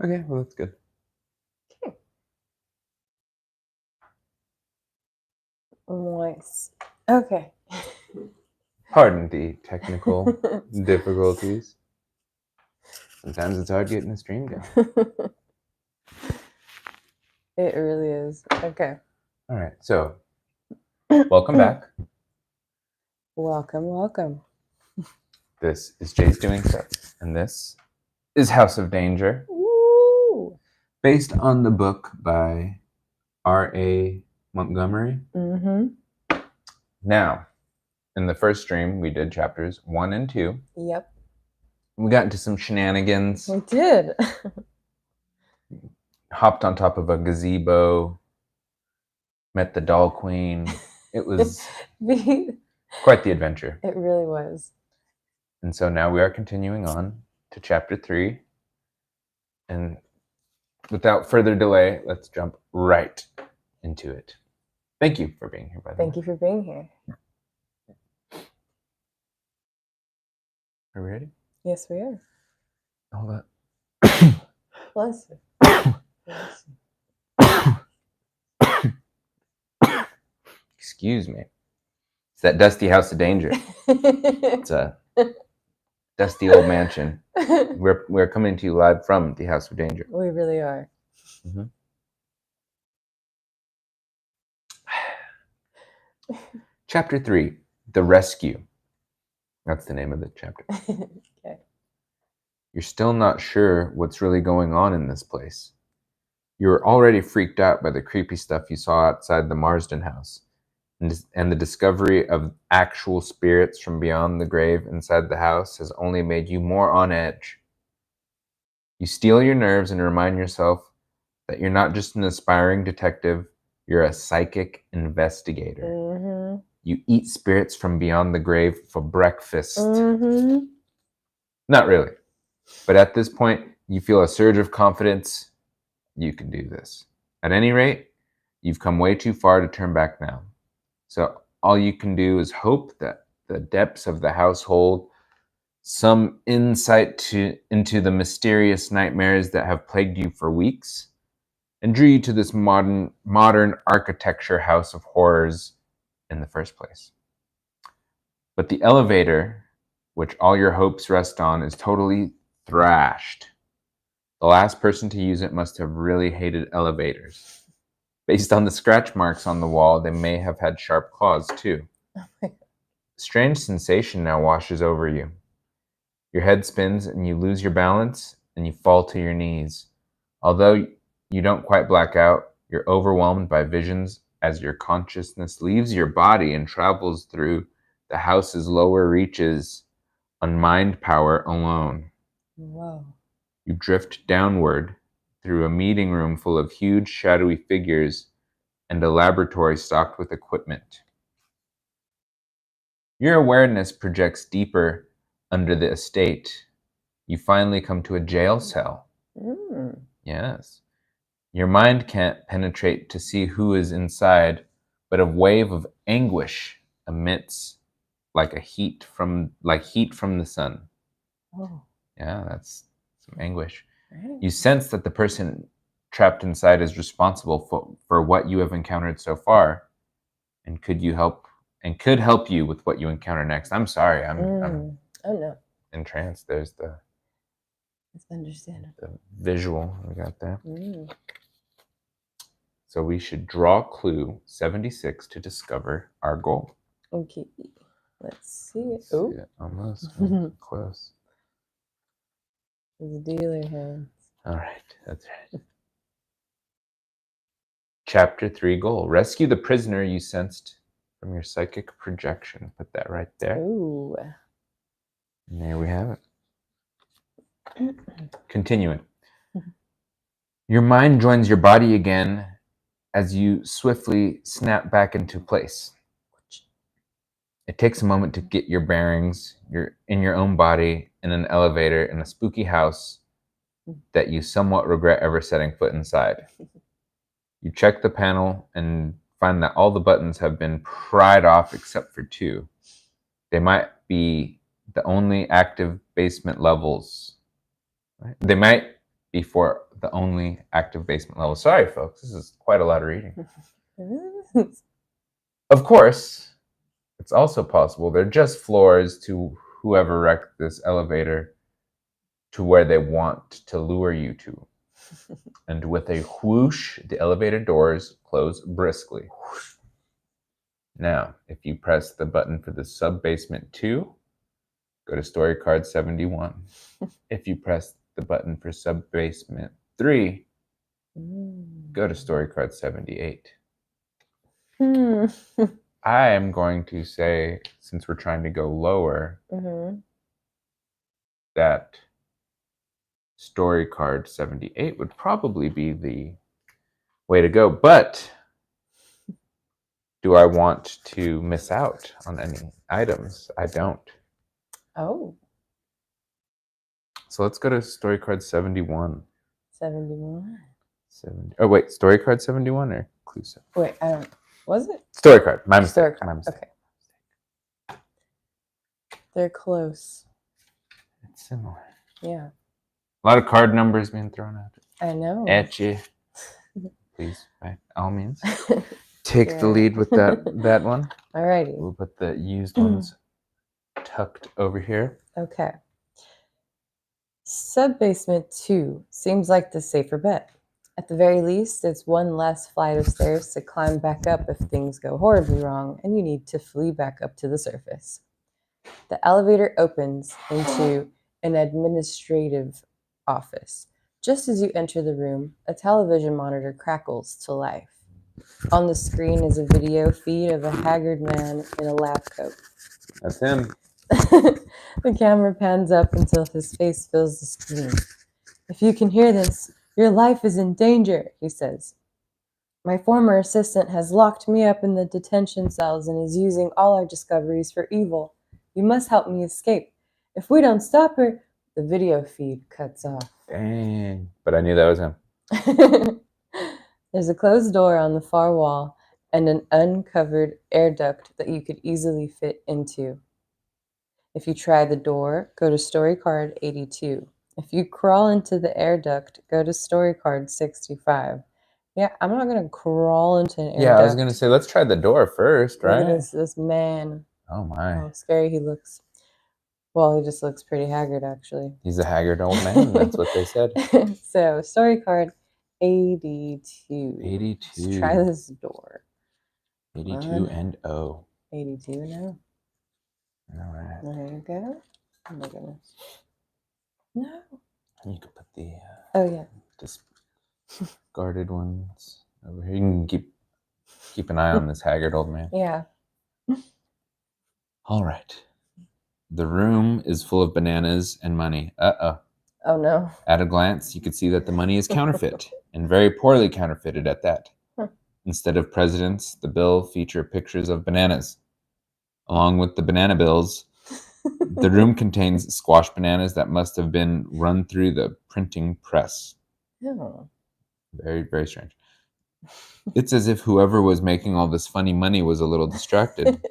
Okay, well, that's good. Okay. Nice. Okay. Pardon the technical difficulties. Sometimes it's hard getting the stream going. It really is. Okay. All right, so welcome back. Welcome. This is Jay's Doing Stuff, and this is House of Danger, Woo! based on the book by R.A. Montgomery. Mm-hmm. Now, in the first stream, we did chapters 1 and 2. Yep. We got into some shenanigans, We did. hopped on top of a gazebo, met the doll queen. It was quite the adventure. It really was. And so now we are continuing on to chapter 3. And without further delay, let's jump right into it. Thank you for being here, by the way. Thank you for being here. Are we ready? Yes, we are. Hold up. Bless you. Excuse me. It's that dusty House of Danger. It's a dusty old mansion. We're coming to you live from the House of Danger. We really are. Mm-hmm. Chapter 3, The Rescue. That's the name of the chapter. Okay. You're still not sure what's really going on in this place. You were already freaked out by the creepy stuff you saw outside the Marsden house, and the discovery of actual spirits from beyond the grave inside the house has only made you more on edge. You steel your nerves and remind yourself that you're not just an aspiring detective, you're a psychic investigator. Mm-hmm. You eat spirits from beyond the grave for breakfast. Mm-hmm. Not really. But at this point, you feel a surge of confidence. You can do this. At any rate, you've come way too far to turn back now. So all you can do is hope that the depths of the household, some insight into the mysterious nightmares that have plagued you for weeks, and drew you to this modern architecture house of horrors in the first place. But the elevator, which all your hopes rest on, is totally thrashed. The last person to use it must have really hated elevators. Based on the scratch marks on the wall, they may have had sharp claws too. A strange sensation now washes over you. Your head spins and you lose your balance and you fall to your knees. Although you don't quite black out, you're overwhelmed by visions as your consciousness leaves your body and travels through the house's lower reaches on mind power alone. Whoa. You drift downward through a meeting room full of huge shadowy figures and a laboratory stocked with equipment. Your awareness projects deeper under the estate. You finally come to a jail cell. Mm. Yes. Your mind can't penetrate to see who is inside, but a wave of anguish emits like heat from the sun. Oh. Yeah, that's some anguish. Right. You sense that the person trapped inside is responsible for what you have encountered so far, and could help you with what you encounter next. I'm sorry, I'm Oh no. entranced. There's It's understandable. the visual we got there. Mm. So we should draw clue 76 to discover our goal. Okay. Let's see it. Let's Oh, see it. Almost close. it's dealer hands. All right, that's right. Chapter 3 goal. Rescue the prisoner you sensed from your psychic projection. Put that right there. Ooh. And there we have it. Continuing. Your mind joins your body again as you swiftly snap back into place. It takes a moment to get your bearings. You're in your own body, in an elevator, in a spooky house that you somewhat regret ever setting foot inside. You check the panel and find that all the buttons have been pried off except for 2. They might be the only active basement levels. Right? They might before the only active basement level. Sorry, folks, this is quite a lot of reading. Of course, it's also possible they're just floors to whoever wrecked this elevator to where they want to lure you to. And with a whoosh, the elevator doors close briskly. Now, if you press the button for the sub-basement 2, go to story card 71. If you press the button for sub-basement 3, go to story card 78. I am going to say, since we're trying to go lower, that story card 78 would probably be the way to go. But do I want to miss out on any items? I don't. Oh. So let's go to story card 71. 71. Oh, wait, story card 71 or clue 7? Wait, I don't. Was it? Story card. My mistake. Story card. My mistake. Okay. They're close. It's similar. Yeah. A lot of card numbers being thrown out I know. at you. Please, by all means, take the lead with that one. Alrighty. We'll put the used ones tucked over here. Okay. Sub-basement 2 seems like the safer bet. At the very least, it's one less flight of stairs to climb back up if things go horribly wrong and you need to flee back up to the surface. The elevator opens into an administrative office. Just as you enter the room, a television monitor crackles to life. On the screen is a video feed of a haggard man in a lab coat. That's him. The camera pans up until his face fills the screen. If you can hear this, your life is in danger, he says. My former assistant has locked me up in the detention cells and is using all our discoveries for evil. You must help me escape. If we don't stop her, the video feed cuts off. Dang. But I knew that was him. There's a closed door on the far wall and an uncovered air duct that you could easily fit into. If you try the door, go to story card 82. If you crawl into the air duct, go to story card 65. Yeah, I'm not going to crawl into an air duct. Yeah, I was going to say, let's try the door first, Look right? at this man. Oh, my. How scary he looks. Well, he just looks pretty haggard, actually. He's a haggard old man. That's what they said. So, story card 82. 82. Let's try this door. 82 and O. 82 now. All right. There you go. Oh my goodness. No. You could put the Oh yeah. discarded ones over here. You can keep an eye on this haggard old man. Yeah. All right. The room is full of bananas and money. Uh-oh. Oh no. At a glance, you could see that the money is counterfeit, and very poorly counterfeited at that. Instead of presidents, the bill feature pictures of bananas. Along with the banana bills, the room contains squash bananas that must have been run through the printing press. Oh. Very, very strange. It's as if whoever was making all this funny money was a little distracted.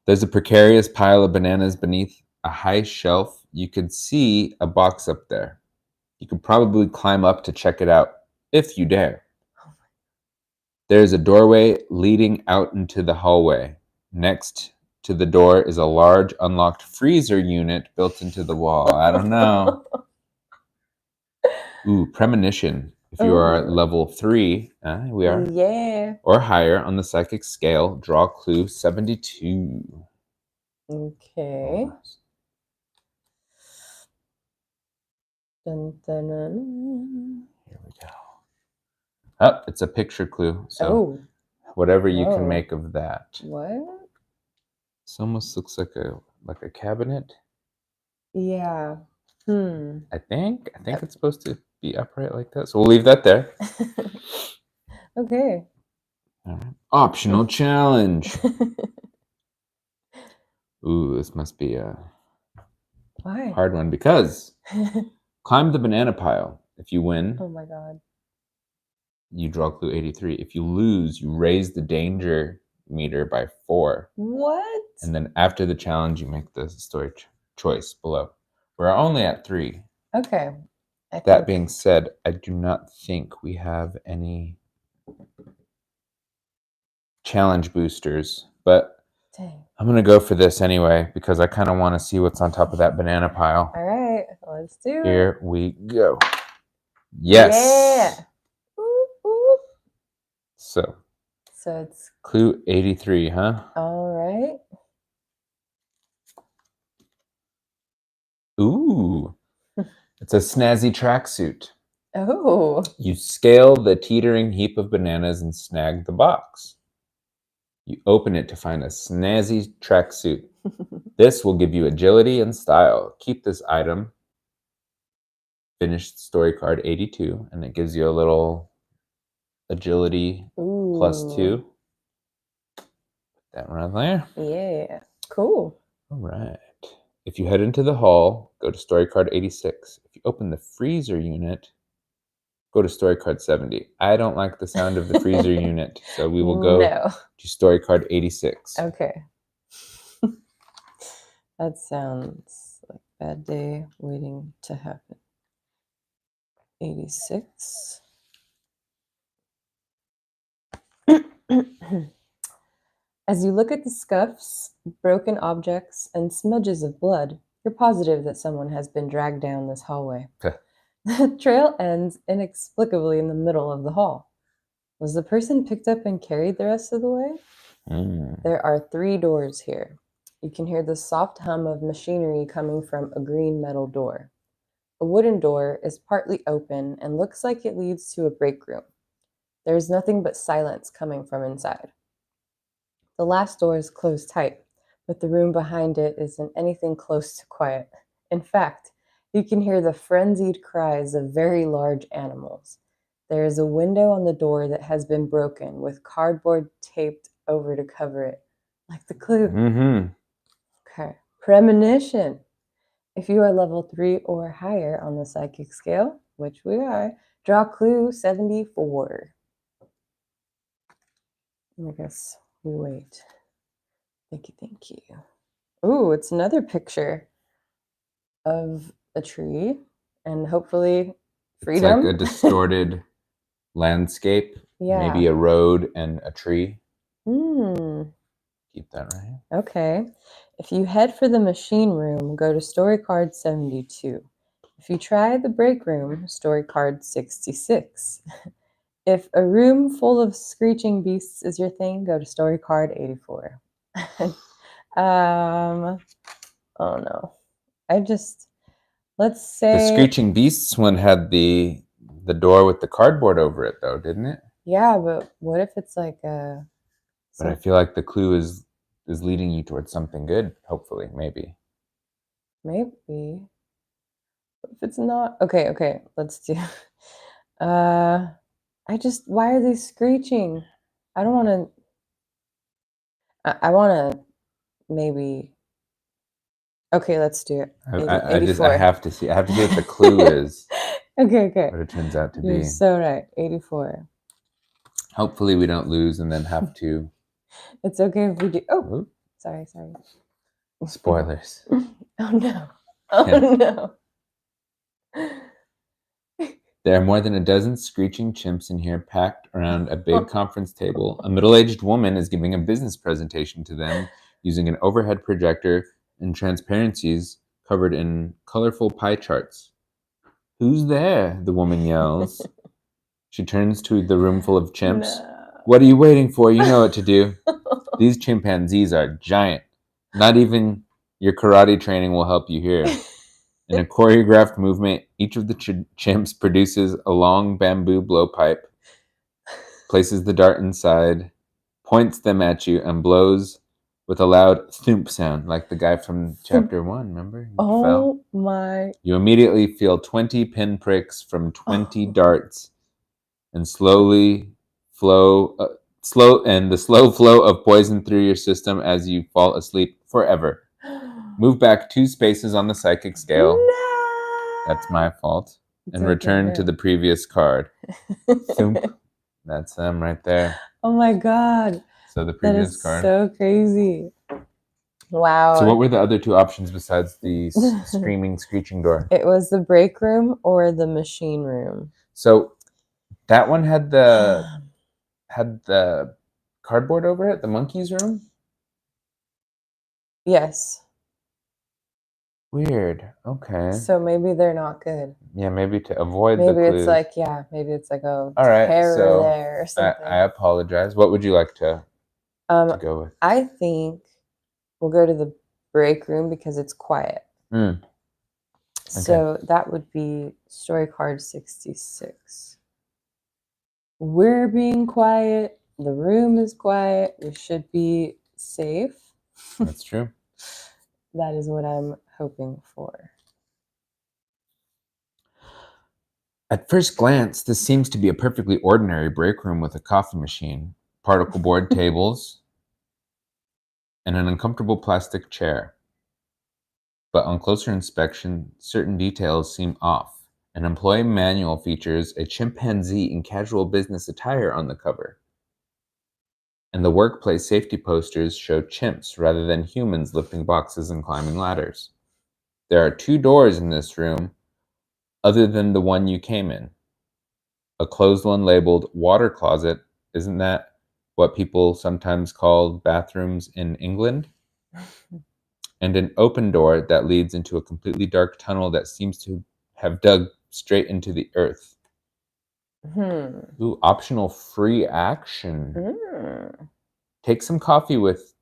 There's a precarious pile of bananas beneath a high shelf. You could see a box up there. You could probably climb up to check it out, if you dare. There's a doorway leading out into the hallway. Next to the door is a large unlocked freezer unit built into the wall. I don't know. Ooh, premonition. If you are at level 3, we are. Yeah. Or higher on the psychic scale, draw clue 72. Okay. Dun, dun, dun. Here we go. Oh, it's a picture clue. So whatever you can make of that. What? This almost looks like a cabinet. Yeah. I think it's supposed to be upright like that. So we'll leave that there. Okay. All right. Optional challenge. Ooh, this must be a Why? hard one because climb the banana pile. If you win, Oh my god. you draw clue 83. If you lose, you raise the danger meter by 4. What? And then after the challenge, you make the story choice below. We're only at 3. Okay. I That think- being said, I do not think we have any challenge boosters, but Dang. I'm going to go for this anyway because I kind of want to see what's on top of that banana pile. All right, let's do it. Here we go. Yes. Yeah. Ooh, ooh. So, So it's clue 83, huh? all right. Ooh. It's a snazzy tracksuit. Oh. You scale the teetering heap of bananas and snag the box. You open it to find a snazzy tracksuit. This will give you agility and style. Keep this item. Finished story card 82, and it gives you a little agility Ooh. +2. Put that right there. Yeah. Cool. All right. If you head into the hall, go to story card 86. If you open the freezer unit, go to story card 70. I don't like the sound of the freezer unit, so we will go No. to story card 86. Okay. That sounds like a bad day waiting to happen. 86. As you look at the scuffs, broken objects, and smudges of blood, you're positive that someone has been dragged down this hallway. The trail ends inexplicably in the middle of the hall. Was the person picked up and carried the rest of the way? There are 3 doors here. You can hear the soft hum of machinery coming from a green metal door. A wooden door is partly open and looks like it leads to a break room. There is nothing but silence coming from inside. The last door is closed tight, but the room behind it isn't anything close to quiet. In fact, you can hear the frenzied cries of very large animals. There is a window on the door that has been broken with cardboard taped over to cover it, like the clue. Mm-hmm. Okay. Premonition. If you are level 3 or higher on the psychic scale, which we are, draw clue 74. I guess we wait. Thank you, thank you. Ooh, it's another picture of a tree and hopefully freedom. It's like a distorted landscape, Yeah. maybe a road and a tree. Hmm. Keep that right. Okay. If you head for the machine room, go to story card 72. If you try the break room, story card 66. If a room full of screeching beasts is your thing, go to story card 84. Oh no. Let's say The Screeching Beasts one had the door with the cardboard over it, though, didn't it? Yeah, but what if it's like But I feel like the clue is leading you towards something good. Hopefully, maybe. maybe. What if it's not? Okay, let's do. Why are they screeching? I don't want to. I want to maybe. Okay, let's do it. I have to see. I have to see what the clue is. Okay. What it turns out to You're be. so right. 84. Hopefully, we don't lose and then have to. It's okay if we do. Oh, Oop, sorry. spoilers. Oh no. Oh Yes. no. There are more than a dozen screeching chimps in here packed around a big conference table. A middle-aged woman is giving a business presentation to them using an overhead projector and transparencies covered in colorful pie charts. "Who's there?" the woman yells. She turns to the room full of chimps. No. "What are you waiting for? You know what to do." These chimpanzees are giant. Not even your karate training will help you here. In a choreographed movement, each of the chimps produces a long bamboo blowpipe, places the dart inside, points them at you, and blows with a loud thump sound, like the guy from chapter 1, remember? He fell. My. You immediately feel 20 pinpricks from 20 darts and the slow flow of poison through your system as you fall asleep forever. Move back 2 spaces on the psychic scale. No! That's my fault. It's And okay, return to yeah. the previous card. Thump. That's them right there. Oh my god. So the That previous is card. so crazy. Wow. So what were the other two options besides the screaming, screeching door? It was the break room or the machine room. So that one had the cardboard over it, the monkey's room? Yes. Weird. Okay. So maybe they're not good. Yeah, maybe to avoid the Maybe clues. it's like, yeah, maybe it's like, oh, All right, terror so there or something. I apologize. What would you like to go with? I think we'll go to the break room because it's quiet. Mm. So that would be story card 66. We're being quiet. The room is quiet. We should be safe. That's true. That is what I'm hoping for. At first glance, this seems to be a perfectly ordinary break room with a coffee machine, particle board tables, and an uncomfortable plastic chair. But on closer inspection, certain details seem off. An employee manual features a chimpanzee in casual business attire on the cover. And the workplace safety posters show chimps rather than humans lifting boxes and climbing ladders. There are 2 doors in this room, other than the one you came in. A closed one labeled water closet. Isn't that what people sometimes call bathrooms in England? And an open door that leads into a completely dark tunnel that seems to have dug straight into the earth. Ooh, optional free action. Take some coffee with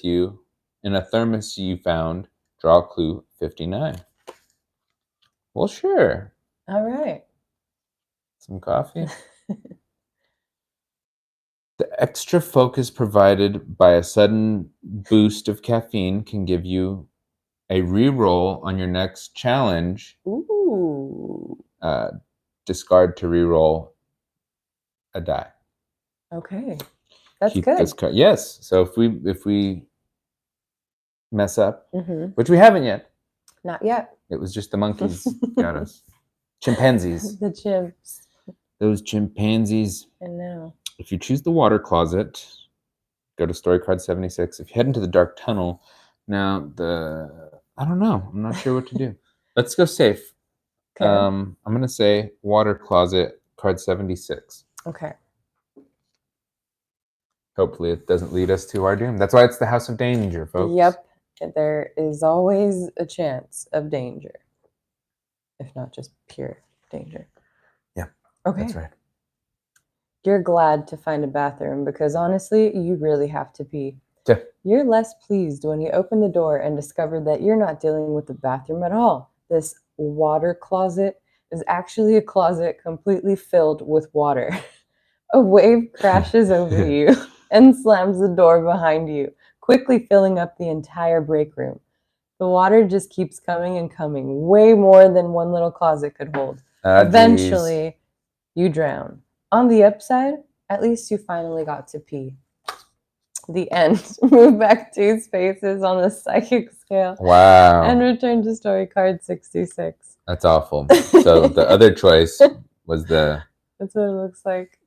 you in a thermos you found. Draw clue 59. Well, sure. All right. Some coffee. The extra focus provided by a sudden boost of caffeine can give you a re-roll on your next challenge. Ooh. Discard to re-roll a die. Okay. That's Keep good. this card. Yes. So if we mess up, Mm-hmm. which we haven't yet. Not yet. It was just the monkeys got us. Chimpanzees. The chimps. Those chimpanzees. I know. If you choose the water closet, go to story card 76. If you head into the dark tunnel, now I don't know. I'm not sure what to do. Let's go safe. Okay. I'm gonna say water closet card 76. Okay. Hopefully it doesn't lead us to our doom. That's why it's the house of danger, folks. Yep. There is always a chance of danger. If not just pure danger. Yeah. Okay. That's right. You're glad to find a bathroom because honestly, you really have to pee. Yeah. You're less pleased when you open the door and discover that you're not dealing with the bathroom at all. This water closet is actually a closet completely filled with water. A wave crashes over you and slams the door behind you, quickly filling up the entire break room. The water just keeps coming and coming, way more than one little closet could hold. Eventually, you drown. On the upside, at least you finally got to pee. The end. Move back 2 spaces on the psychic scale. Wow. And return to story card 66. That's awful. So the other choice was the... That's what it looks like.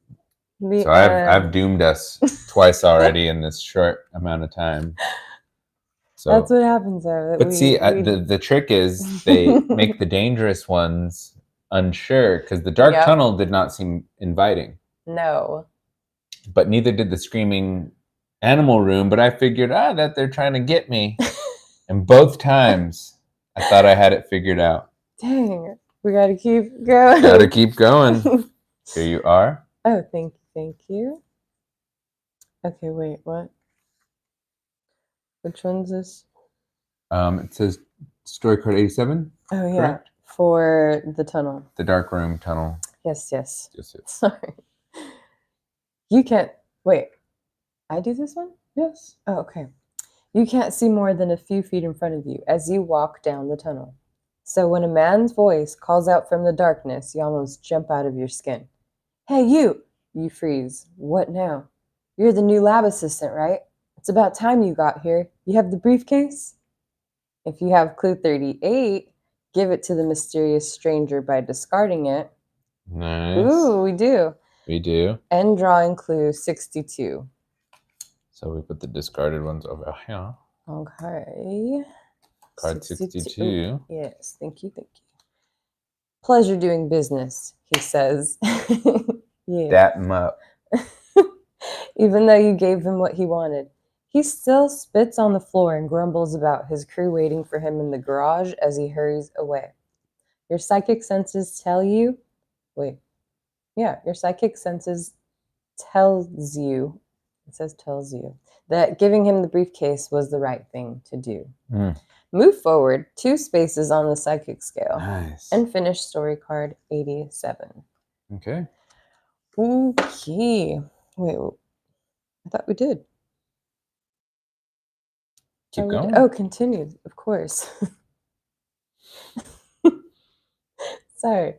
So I've doomed us twice already in this short amount of time. So that's what happens there. But the trick is they make the dangerous ones unsure because the dark tunnel did not seem inviting. No. But neither did the screaming animal room. But I figured that they're trying to get me. And both times I thought I had it figured out. Dang. We got to keep going. Got to keep going. Here you are. Oh, thank you. Okay, wait, what? Which one's this? It says story card 87. Oh, yeah. Correct? For the tunnel. The dark room tunnel. Yes. Yes. Sorry. You can't... Wait. I do this one? Yes. Oh, okay. You can't see more than a few feet in front of you as you walk down the tunnel. So when a man's voice calls out from the darkness, you almost jump out of your skin. Hey, you! You freeze. What now? You're the new lab assistant, right? It's about time you got here. You have the briefcase? If you have clue 38, give it to the mysterious stranger by discarding it. Nice. Ooh, we do. We do. And drawing clue 62. So we put the discarded ones over here. Okay. Card 62. Yes, thank you, thank you. Pleasure doing business, he says. Yeah. Dap him up. Even though you gave him what he wanted. He still spits on the floor and grumbles about his crew waiting for him in the garage as he hurries away. Your psychic senses tell you, your psychic senses tells you, it says tells you, that giving him the briefcase was the right thing to do. Mm. Move forward 2 spaces on the psychic scale Nice. and finish story card 87. Okay. Okay. Wait, I thought we did. Keep Oh, going. Oh, continued, of course. Sorry.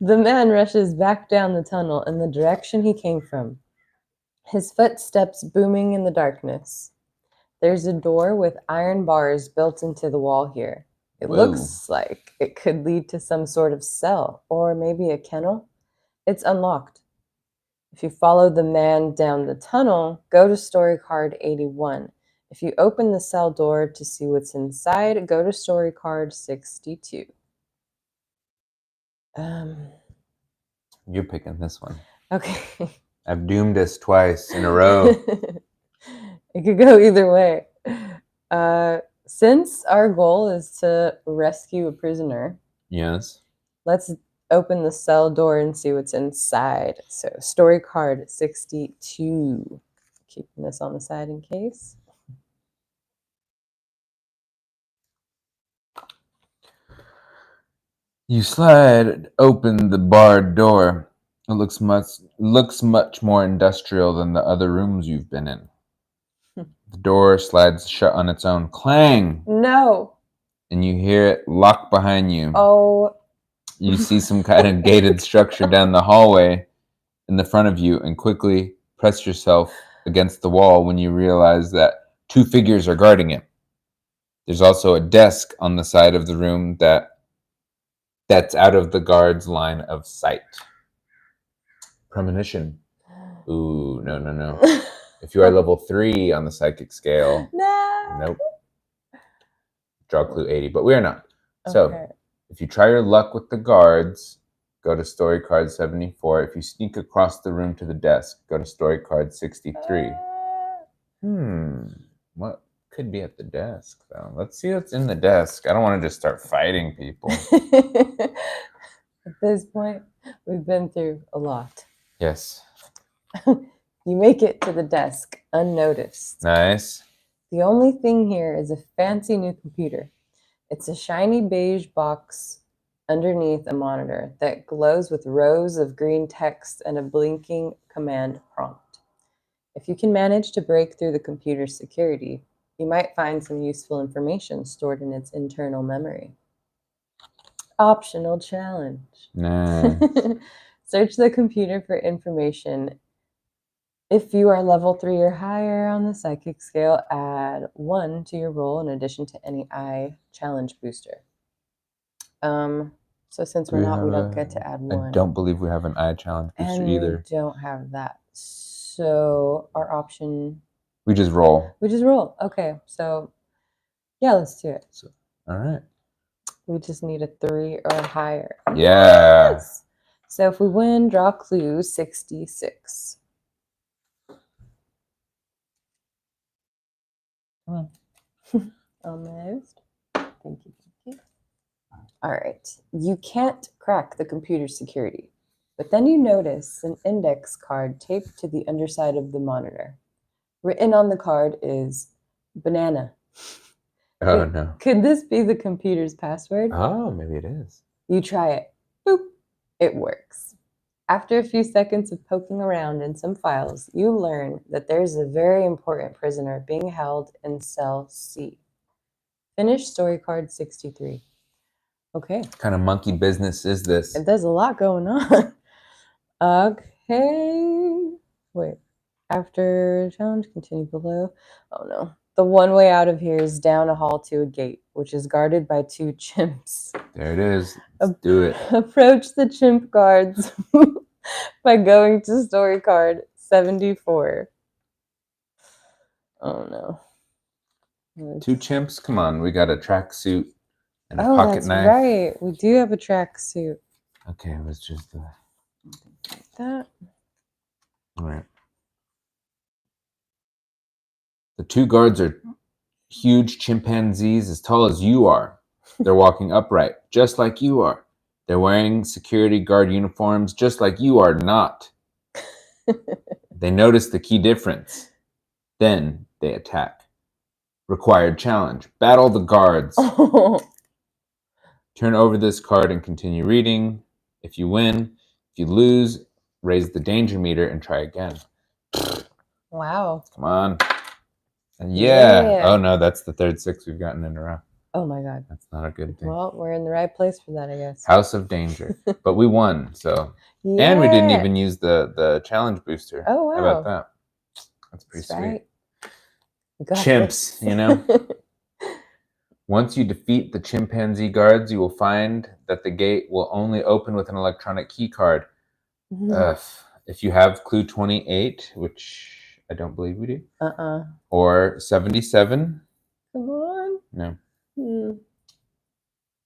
The man rushes back down the tunnel in the direction he came from, his footsteps booming in the darkness. There's a door with iron bars built into the wall here. It Whoa. looks like it could lead to some sort of cell or maybe a kennel. It's unlocked. If you follow the man down the tunnel, go to story card 81. If you open the cell door to see what's inside, go to story card 62. You're picking this one. Okay. I've doomed us twice in a row. It could go either way. Since our goal is to rescue a prisoner, Yes. let's open the cell door and see what's inside. So, story card 62. Keeping this on the side in case. You slide open the barred door. It looks much more industrial than the other rooms you've been in. The door slides shut on its own. Clang! No. And you hear it lock behind you. Oh. You see some kind of gated structure down the hallway in the front of you and quickly press yourself against the wall when you realize that 2 figures are guarding it. There's also a desk on the side of the room that's out of the guard's line of sight. Premonition. Ooh, no. If you are level 3 on the psychic scale, No. nope. Draw clue 80, but we are not. So, if you try your luck with the guards, go to story card 74. If you sneak across the room to the desk, go to story card 63. What could be at the desk, though? Let's see what's in the desk. I don't want to just start fighting people. At this point, we've been through a lot. Yes. You make it to the desk unnoticed. Nice. The only thing here is a fancy new computer. It's a shiny beige box underneath a monitor that glows with rows of green text and a blinking command prompt. If you can manage to break through the computer's security, you might find some useful information stored in its internal memory. Optional challenge. Nice. Search the computer for information. If you are level 3 or higher on the psychic scale, add 1 to your roll in addition to any eye challenge booster. So since we're not, we don't get to add 1. I don't believe we have an eye challenge booster either. We don't have that. So our option... We just roll. Okay, so yeah, let's do it. All right. We just need a 3 or higher. Yeah. Yes. So if we win, draw clue 66. Come on. Almost. Thank you. All right. You can't crack the computer's security, but then you notice an index card taped to the underside of the monitor. Written on the card is banana. Oh, no. Could this be the computer's password? Oh, maybe it is. You try it. Boop. It works. After a few seconds of poking around in some files, you learn that there's a very important prisoner being held in cell C. Finish story card 63. Okay. What kind of monkey business is this? There's a lot going on. Okay. Wait. After challenge, continue below. Oh no. The one way out of here is down a hall to a gate, which is guarded by 2 chimps. There it is. Let's do it. Approach the chimp guards by going to story card 74. Oh no. 2 chimps. Come on, we got a tracksuit and a Oh, pocket that's knife. right. We do have a tracksuit. Okay, let's just That. all right. The 2 guards are huge chimpanzees as tall as you are. They're walking upright, just like you are. They're wearing security guard uniforms, just like you are not. They notice the key difference. Then they attack. Required challenge. Battle the guards. Turn over this card and continue reading. If you win, if you lose, raise the danger meter and try again. Wow. Come on. And yeah. Yeah. Oh no, that's the 3rd 6 we've gotten in a row. Oh my God. That's not a good thing. Well, we're in the right place for that, I guess. House of Danger. But we won, so. Yeah. And we didn't even use the challenge booster. Oh, wow. How about that? That's pretty That's sweet. right. We got Chimps, this. you know? Once you defeat the chimpanzee guards, you will find that the gate will only open with an electronic key card. If you have clue 28, which I don't believe we do, or 77, Come on. no, Hmm.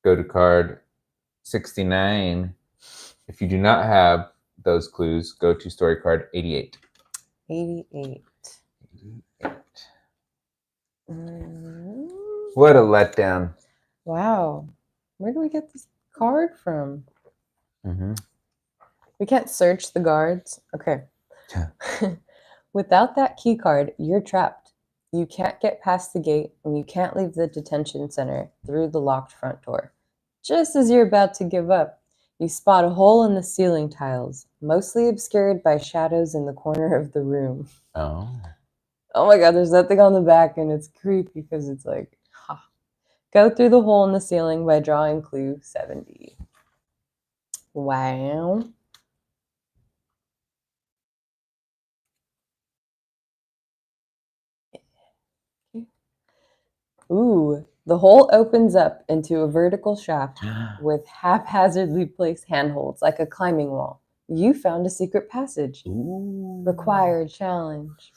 go to card 69. If you do not have those clues, go to story card 88. 88. What a letdown. Wow. Where do we get this card from? Mm-hmm. We can't search the guards. Okay. Without that key card, you're trapped. You can't get past the gate and you can't leave the detention center through the locked front door. Just as you're about to give up, you spot a hole in the ceiling tiles, mostly obscured by shadows in the corner of the room. Oh. Oh my God, there's nothing on the back and it's creepy because it's like, Go through the hole in the ceiling by drawing clue 70. Wow. Ooh, the hole opens up into a vertical shaft with haphazardly placed handholds like a climbing wall. You found a secret passage. Ooh. Required challenge.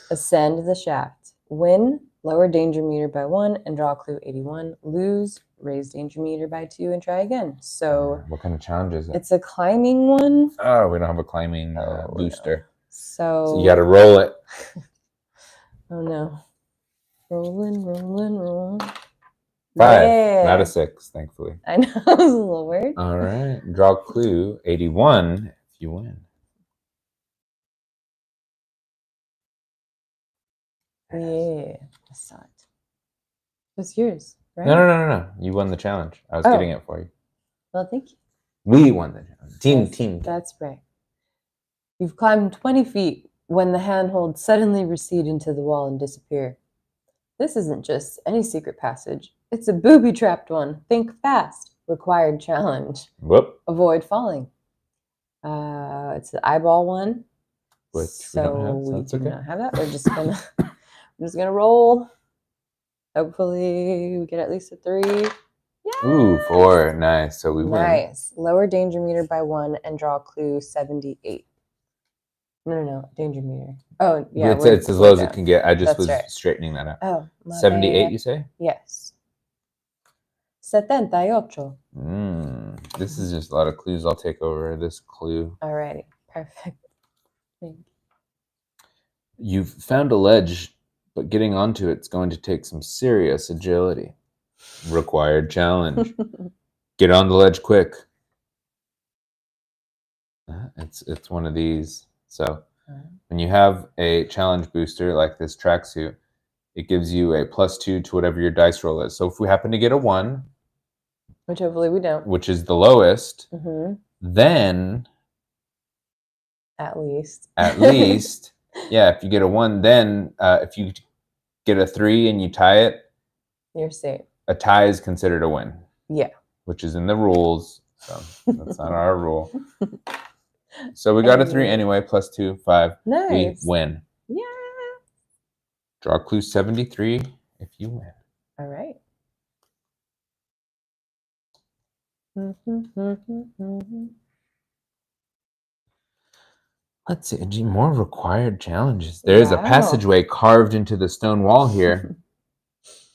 Ascend the shaft. Win, lower danger meter by 1 and draw clue 81. Lose, raise danger meter by 2 and try again. So what kind of challenge is it? it's a climbing one. Oh, we don't have a climbing booster. No. So you got to roll it. Oh no. Rolling. 5, Yeah. not a 6, thankfully. I know, it was a little weird. All right. Draw clue 81 if you win. Yeah, I saw it. It was yours, right? No. You won the challenge. I was getting it for you. Well, thank you. We won the challenge. Team. That's right. You've climbed 20 feet when the handholds suddenly recede into the wall and disappear. This isn't just any secret passage. It's a booby-trapped one. Think fast. Required challenge. Whoop. Avoid falling. It's the eyeball one. Which so we do not have that. We're just gonna roll. Hopefully we get at least a 3. Yes! Ooh, 4. Nice. So we win. Nice. Lower danger meter by 1 and draw clue 78. No. Danger meter. Oh, yeah. It's as low as it can get. I just was straightening that out. Oh, 78, you say? Yes. 78. This is just a lot of clues. I'll take over this clue. Alrighty. Perfect. Thank you. You've found a ledge, but getting onto it's going to take some serious agility. Required challenge. Get on the ledge quick. It's one of these. So when you have a challenge booster like this tracksuit, it gives you a +2 to whatever your dice roll is. So if we happen to get a 1, which hopefully we don't, which is the lowest, then at least, yeah, if you get a 1, then if you get a 3 and you tie it, you're safe. A tie is considered a win. Yeah. Which is in the rules. So that's not our rule. So we got a 3 anyway, +2, 5. Nice. We win. Yeah. Draw clue 73 if you win. All right. Let's see. More required challenges. There's a passageway carved into the stone wall here.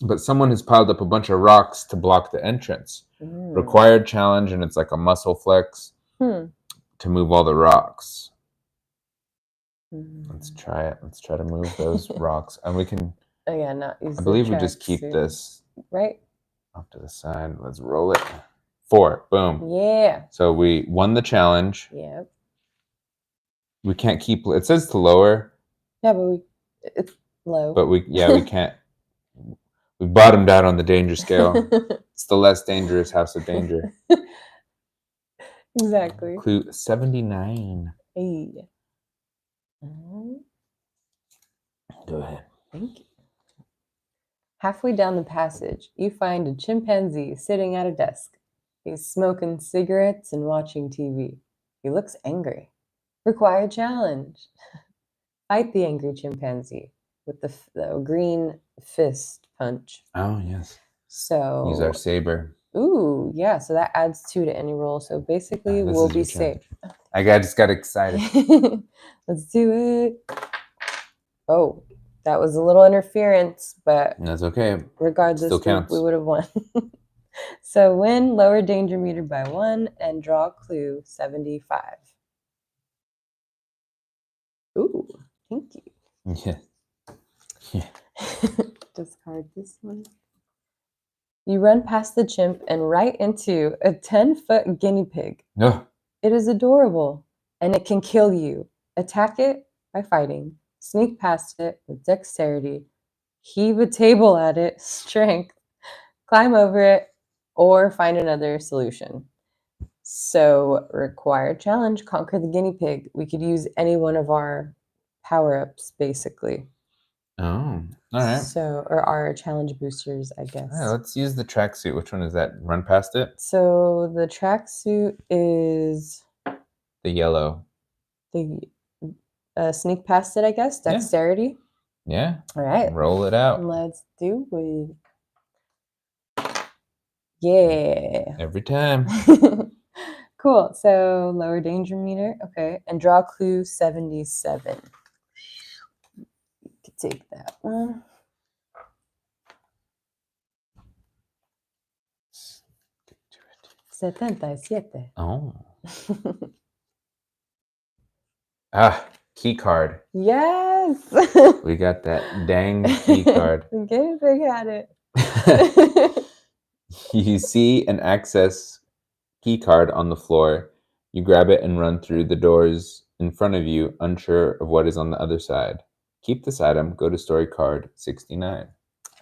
but someone has piled up a bunch of rocks to block the entrance. Required challenge, and it's like a muscle flex to move all the rocks. Let's try it. Let's try to move those rocks, and we can. Again, not use. I believe we just keep this right off to the side. Let's roll it. 4. Boom. Yeah. So we won the challenge. Yep. We can't keep. It says to lower. Yeah, but it's low. But we can't. We bottomed out on the danger scale. It's the less dangerous house of danger. Exactly. Clue 79. Hey. Go ahead. Thank you. Halfway down the passage, you find a chimpanzee sitting at a desk. He's smoking cigarettes and watching TV. He looks angry. Required challenge. Fight the angry chimpanzee with the green fist punch. Oh, yes. So use our saber. Ooh, yeah. So that adds 2 to any roll. So basically, we'll be safe. I just got excited. Let's do it. Oh, that was a little interference, but that's okay. Regardless, still counts. We would have won. So win, lower danger meter by 1, and draw clue 75. Ooh, thank you. Yeah. Discard this one. You run past the chimp and right into a 10-foot guinea pig. No. It is adorable, and it can kill you. Attack it by fighting. Sneak past it with dexterity. Heave a table at it, strength. Climb over it, or find another solution. So, required challenge, conquer the guinea pig. We could use any one of our power-ups, basically. Oh, all right. So, or our challenge boosters, I guess. All right, let's use the tracksuit. Which one is that? Run past it? So, the tracksuit is... the yellow. The sneak past it, I guess. Dexterity. Yeah. All right. Roll it out. Let's do it. Yeah. Every time. Cool. So lower danger meter. Okay. And draw clue 77. You could take that one. Get to it. 77. Oh. Key card. Yes. We got that dang key card. The guinea pig had it. You see an access key card on the floor. You grab it and run through the doors in front of you, unsure of what is on the other side. Keep this item. Go to story card 69.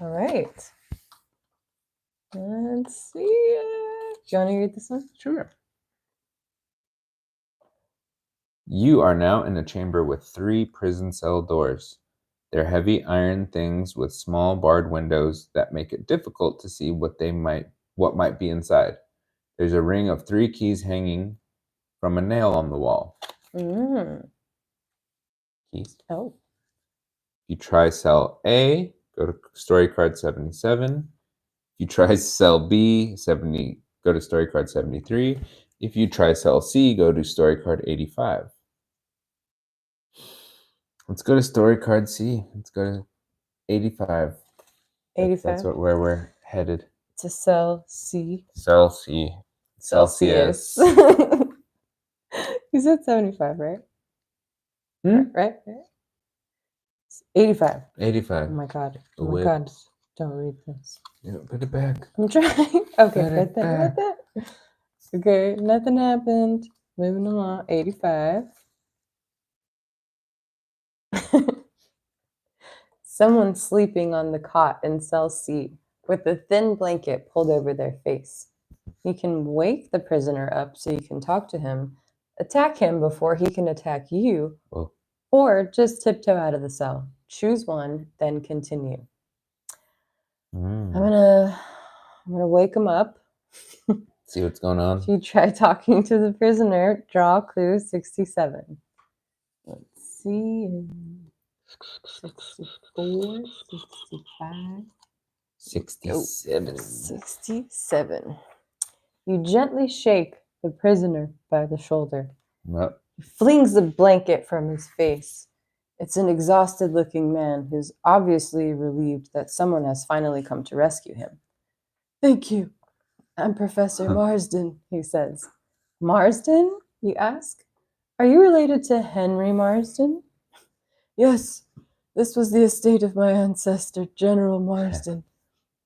All right. Let's see it. Do you want to read this one? Sure. You are now in a chamber with 3 prison cell doors. They're heavy iron things with small barred windows that make it difficult to see what might be inside. There's a ring of 3 keys hanging from a nail on the wall. Keys. Oh. If you try cell A, go to story card 77. If you try cell B, go to story card 73. If you try cell C, go to story card 85. Let's go to story card C. Let's go to 85. 85. That's where we're headed. To cell C. Cell C. Celsius. You said 75, right? Right? 85. 85. Oh my god. Oh Whips. my god. Don't read this. Yeah, put it back. I'm trying. Okay, Put it right there, right back. there. Okay, nothing happened. Moving along. 85. Someone sleeping on the cot in cell C with a thin blanket pulled over their face. You can wake the prisoner up so you can talk to him, attack him before he can attack you, or just tiptoe out of the cell. Choose one, then continue. I'm gonna wake him up. See what's going on. If you try talking to the prisoner, draw clue 67. Let's see. 64, 65. 67. 67. You gently shake the prisoner by the shoulder. Well, He flings the blanket from his face. It's an exhausted looking man who's obviously relieved that someone has finally come to rescue him. Thank you. I'm Professor Marsden, he says. Marsden? You ask. Are you related to Henry Marsden? Yes, this was the estate of my ancestor, General Marsden.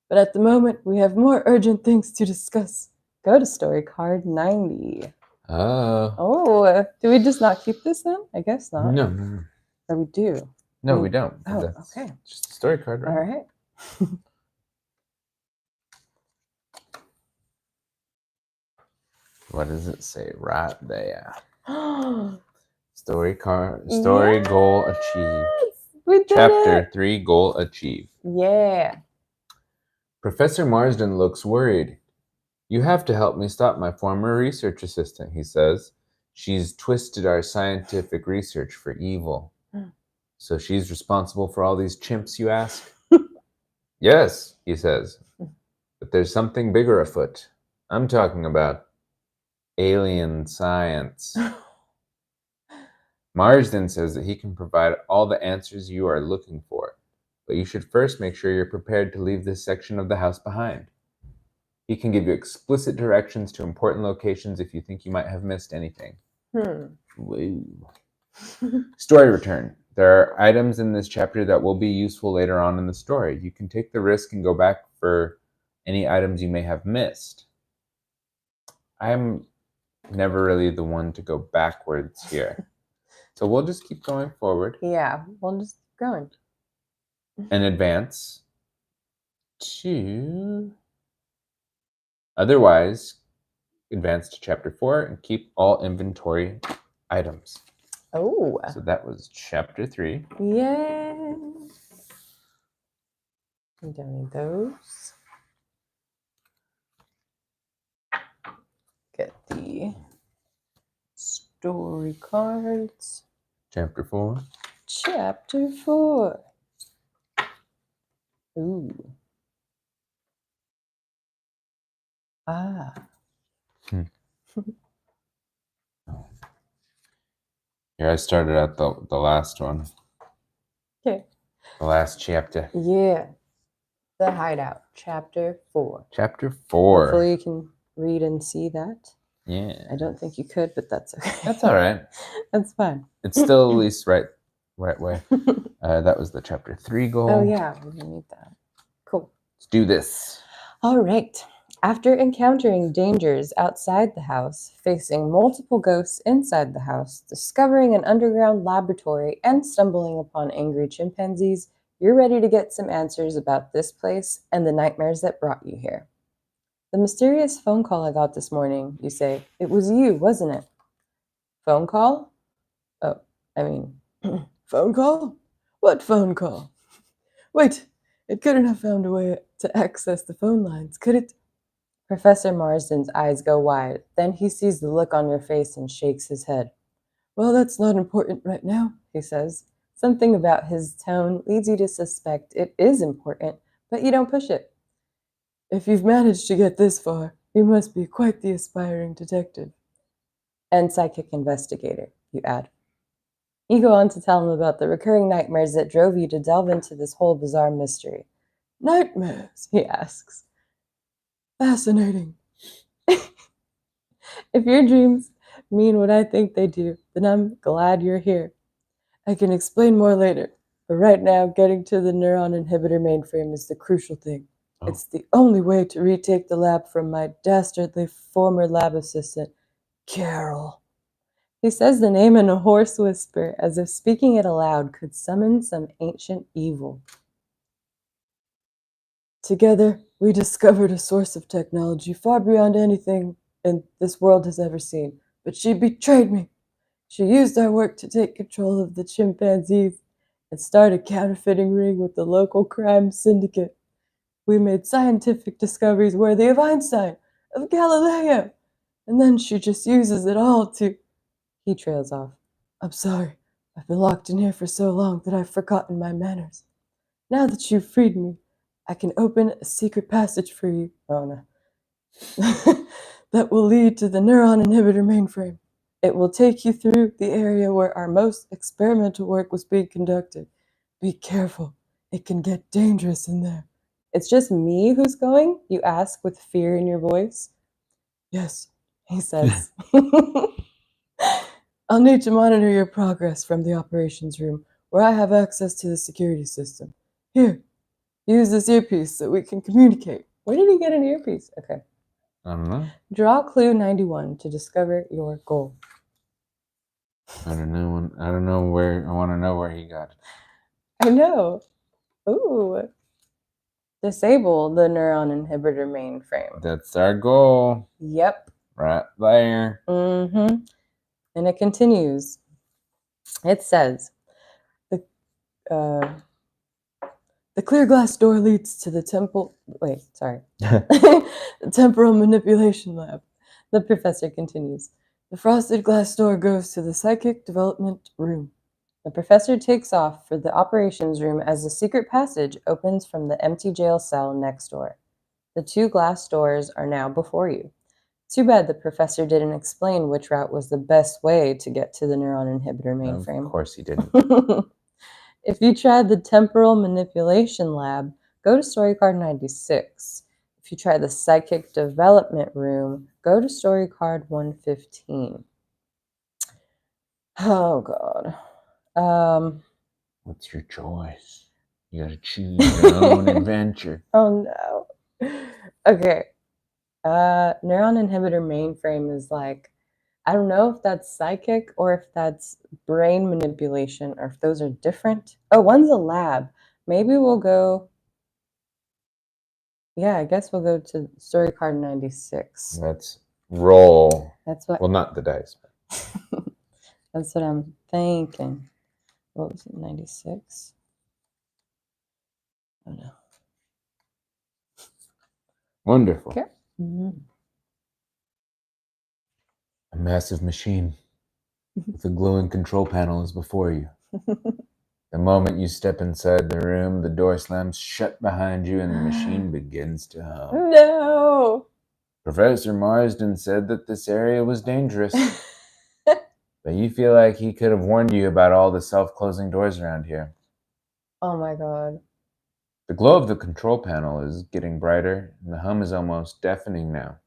But at the moment, we have more urgent things to discuss. Go to story card 90. Oh. Oh, do we just not keep this then? I guess not. No. Or we do. No, we don't. Oh, That's okay. just a story card, right? All right. What does it say right there? Oh, Story card. Story goal achieved. we did Chapter it. 3, goal achieved. Yeah. Professor Marsden looks worried. You have to help me stop my former research assistant, he says. She's twisted our scientific research for evil. So she's responsible for all these chimps, you ask? Yes, he says. But there's something bigger afoot. I'm talking about alien science. Marsden says that he can provide all the answers you are looking for, but you should first make sure you're prepared to leave this section of the house behind. He can give you explicit directions to important locations if you think you might have missed anything. Whoa. Story return. There are items in this chapter that will be useful later on in the story. You can take the risk and go back for any items you may have missed. I'm never really the one to go backwards here. So we'll just keep going forward. Yeah, we'll just keep going. And advance to... Otherwise, advance to chapter 4 and keep all inventory items. Oh. So that was chapter 3. Yay. We don't need those. Get the story cards. Chapter 4. Chapter 4. Ooh. Ah. Here I started at the last one. Okay. The last chapter. Yeah. The Hideout. Chapter 4. Chapter 4. Hopefully you can read and see that. Yeah. I don't think you could, but that's okay. That's all right. That's fine. It's still at least right way. That was the chapter 3 goal. Oh, yeah. We need that. Cool. Let's do this. All right. After encountering dangers outside the house, facing multiple ghosts inside the house, discovering an underground laboratory, and stumbling upon angry chimpanzees, you're ready to get some answers about this place and the nightmares that brought you here. The mysterious phone call I got this morning, you say. It was you, wasn't it? Phone call? Oh, I mean, phone call? What phone call? Wait, it couldn't have found a way to access the phone lines, could it? Professor Marsden's eyes go wide. Then he sees the look on your face and shakes his head. Well, that's not important right now, he says. Something about his tone leads you to suspect it is important, but you don't push it. If you've managed to get this far, you must be quite the aspiring detective. And psychic investigator, you add. You go on to tell him about the recurring nightmares that drove you to delve into this whole bizarre mystery. Nightmares, he asks. Fascinating. If your dreams mean what I think they do, then I'm glad you're here. I can explain more later, but right now, getting to the neuron inhibitor mainframe is the crucial thing. Oh. It's the only way to retake the lab from my dastardly former lab assistant, Carol. He says the name in a hoarse whisper, as if speaking it aloud could summon some ancient evil. Together, we discovered a source of technology far beyond anything this world has ever seen, but she betrayed me. She used our work to take control of the chimpanzees and start a counterfeiting ring with the local crime syndicate. We made scientific discoveries worthy of Einstein, of Galileo, and then she just uses it all to... He trails off. I'm sorry. I've been locked in here for so long that I've forgotten my manners. Now that you've freed me, I can open a secret passage for you, oh no, that will lead to the neuron inhibitor mainframe. It will take you through the area where our most experimental work was being conducted. Be careful. It can get dangerous in there. It's just me who's going? You ask with fear in your voice. Yes, he says. I'll need to monitor your progress from the operations room, where I have access to the security system. Here, use this earpiece so we can communicate. Where did he get an earpiece? Okay. I don't know. Draw clue 91 to discover your goal. I don't know. I don't know where. I want to know where he got it. I know. Ooh. Disable the neuron inhibitor mainframe. That's our goal. Yep. Right there. Mm-hmm. And it continues. It says, the clear glass door leads to the temporal manipulation lab. The professor continues. The frosted glass door goes to the psychic development room. The professor takes off for the operations room as the secret passage opens from the empty jail cell next door. The two glass doors are now before you. Too bad the professor didn't explain which route was the best way to get to the neuron inhibitor mainframe. Of course he didn't. If you tried the temporal manipulation lab, go to story card 96. If you try the psychic development room, go to story card 115. Oh, God. What's your choice? You gotta choose your own adventure. Oh, no. Okay. Neuron inhibitor mainframe is like, I don't know if that's psychic or if that's brain manipulation or if those are different. Oh, one's a lab. Maybe we'll go. Yeah, I guess we'll go to story card 96. Let's roll. That's what. Well, not the dice. That's what I'm thinking. What was it? 96. Oh no. Wonderful. Okay. Mm-hmm. A massive machine with a glowing control panel is before you. The moment you step inside the room, the door slams shut behind you and the machine begins to hum. No. Professor Marsden said that this area was dangerous, but you feel like he could have warned you about all the self-closing doors around here. Oh my God. The glow of the control panel is getting brighter, and the hum is almost deafening now.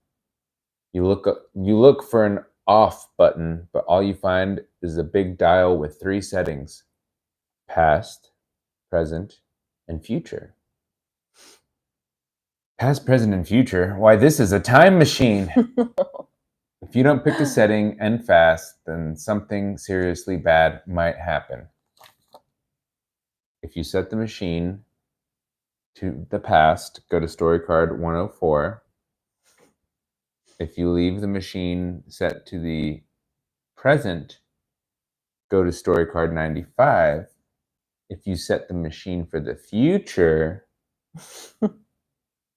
You look for an off button, but all you find is a big dial with 3 settings: past, present, and future. Past, present, and future? Why, this is a time machine! If you don't pick a setting and fast, then something seriously bad might happen. If you set the machine to the past, go to story card 104. If you leave the machine set to the present, go to story card 95. If you set the machine for the future,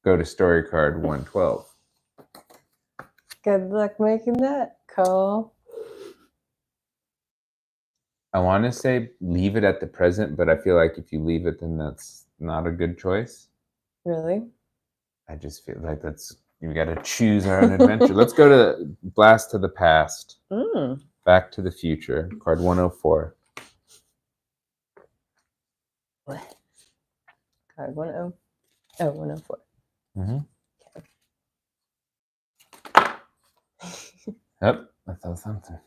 go to story card 112. Good luck making that call. I want to say leave it at the present, but I feel like if you leave it, then that's not a good choice. Really? I just feel like you got to choose our own adventure. Let's go to Blast to the Past. Back to the Future, card 104. What? Card 104. Mm-hmm. Yep, that's all something.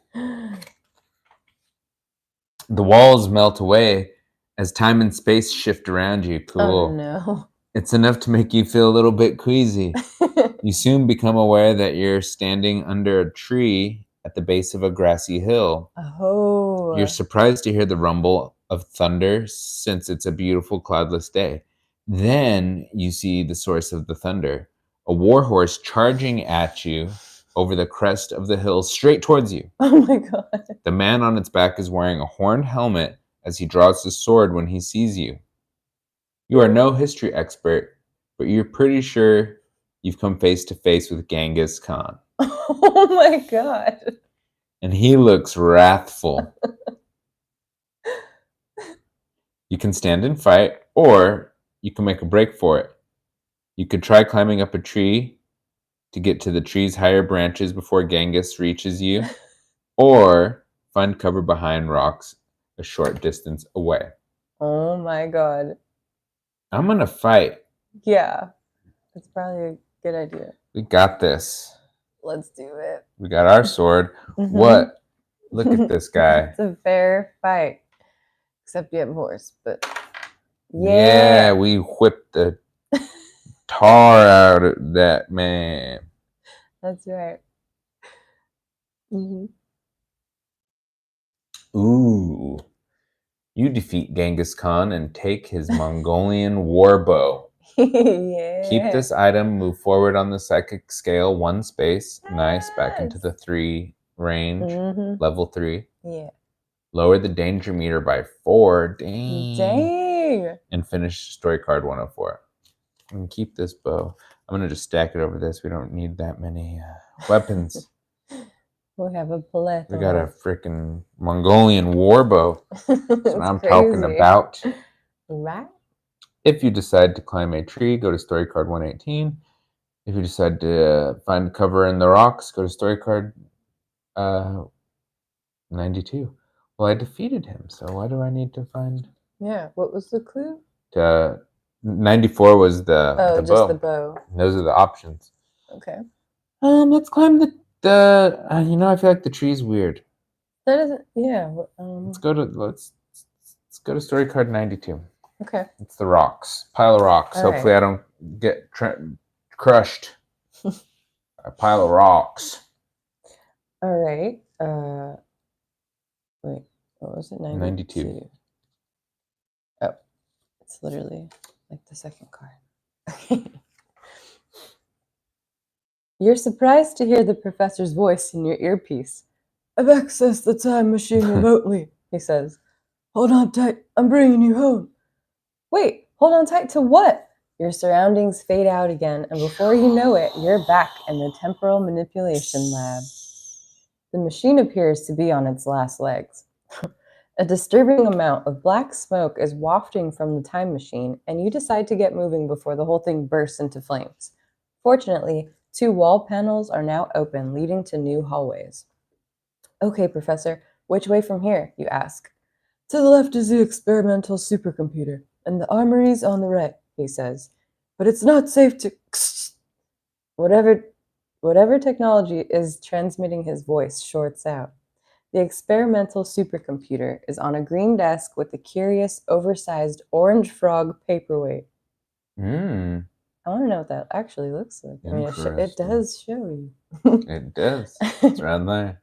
The walls melt away as time and space shift around you. Cool. Oh no. It's enough to make you feel a little bit queasy. You soon become aware that you're standing under a tree at the base of a grassy hill. Oh. You're surprised to hear the rumble of thunder since it's a beautiful cloudless day. Then you see the source of the thunder, a warhorse charging at you over the crest of the hill straight towards you. Oh my God. The man on its back is wearing a horned helmet as he draws his sword when he sees you. You are no history expert, but you're pretty sure you've come face to face with Genghis Khan. Oh my God. And he looks wrathful. You can stand and fight, or you can make a break for it. You could try climbing up a tree to get to the tree's higher branches before Genghis reaches you. or find cover behind rocks a short distance away. Oh my god. I'm going to fight. Yeah. That's probably a good idea. We got this. Let's do it. We got our sword. Mhm. What? Look at this guy. It's a fair fight. Except you have a horse, but Yeah, we whipped the tar out of that man. That's right. Mhm. Ooh. You defeat Genghis Khan and take his Mongolian war bow. Yeah. Keep this item, move forward on the psychic scale 1 space. Nice. Back into Yes. the 3 range. Mhm. Level 3. Yeah. Lower the danger meter by 4. Dang. Dang. And finish story card 104. And keep this bow. I'm going to just stack it over this. We don't need that many weapons. We have a plethora. We got a freaking Mongolian war bow. That's what I'm talking crazy. about. Right? If you decide to climb a tree, go to story card 118. If you decide to find cover in the rocks, go to story card 92. Well, I defeated him, so why do I need to find... Yeah. What was the clue? 94 was the Oh, just bow. the bow. Those are the options. Okay. Let's climb the I feel like the tree's weird. That doesn't. Yeah. Let's go to story card 92. Okay. It's the rocks. Pile of rocks. All Hopefully right. I don't get crushed. A pile of rocks. All right. Wait. What was it? 92. Oh, it's literally like the second card. You're surprised to hear the professor's voice in your earpiece. I've accessed the time machine remotely, he says. Hold on tight. I'm bringing you home. Wait, hold on tight to what? Your surroundings fade out again, and before you know it, you're back in the temporal manipulation lab. The machine appears to be on its last legs. A disturbing amount of black smoke is wafting from the time machine, and you decide to get moving before the whole thing bursts into flames. Fortunately, 2 wall panels are now open, leading to new hallways. Okay, Professor, which way from here? You ask. To the left is the experimental supercomputer, and the armory's on the right, he says. But it's not safe to... Whatever technology is transmitting his voice shorts out. The experimental supercomputer is on a green desk with a curious, oversized orange frog paperweight. Mm, I want to know what that actually looks like. I mean, it interesting. does show you. It does. It's around there.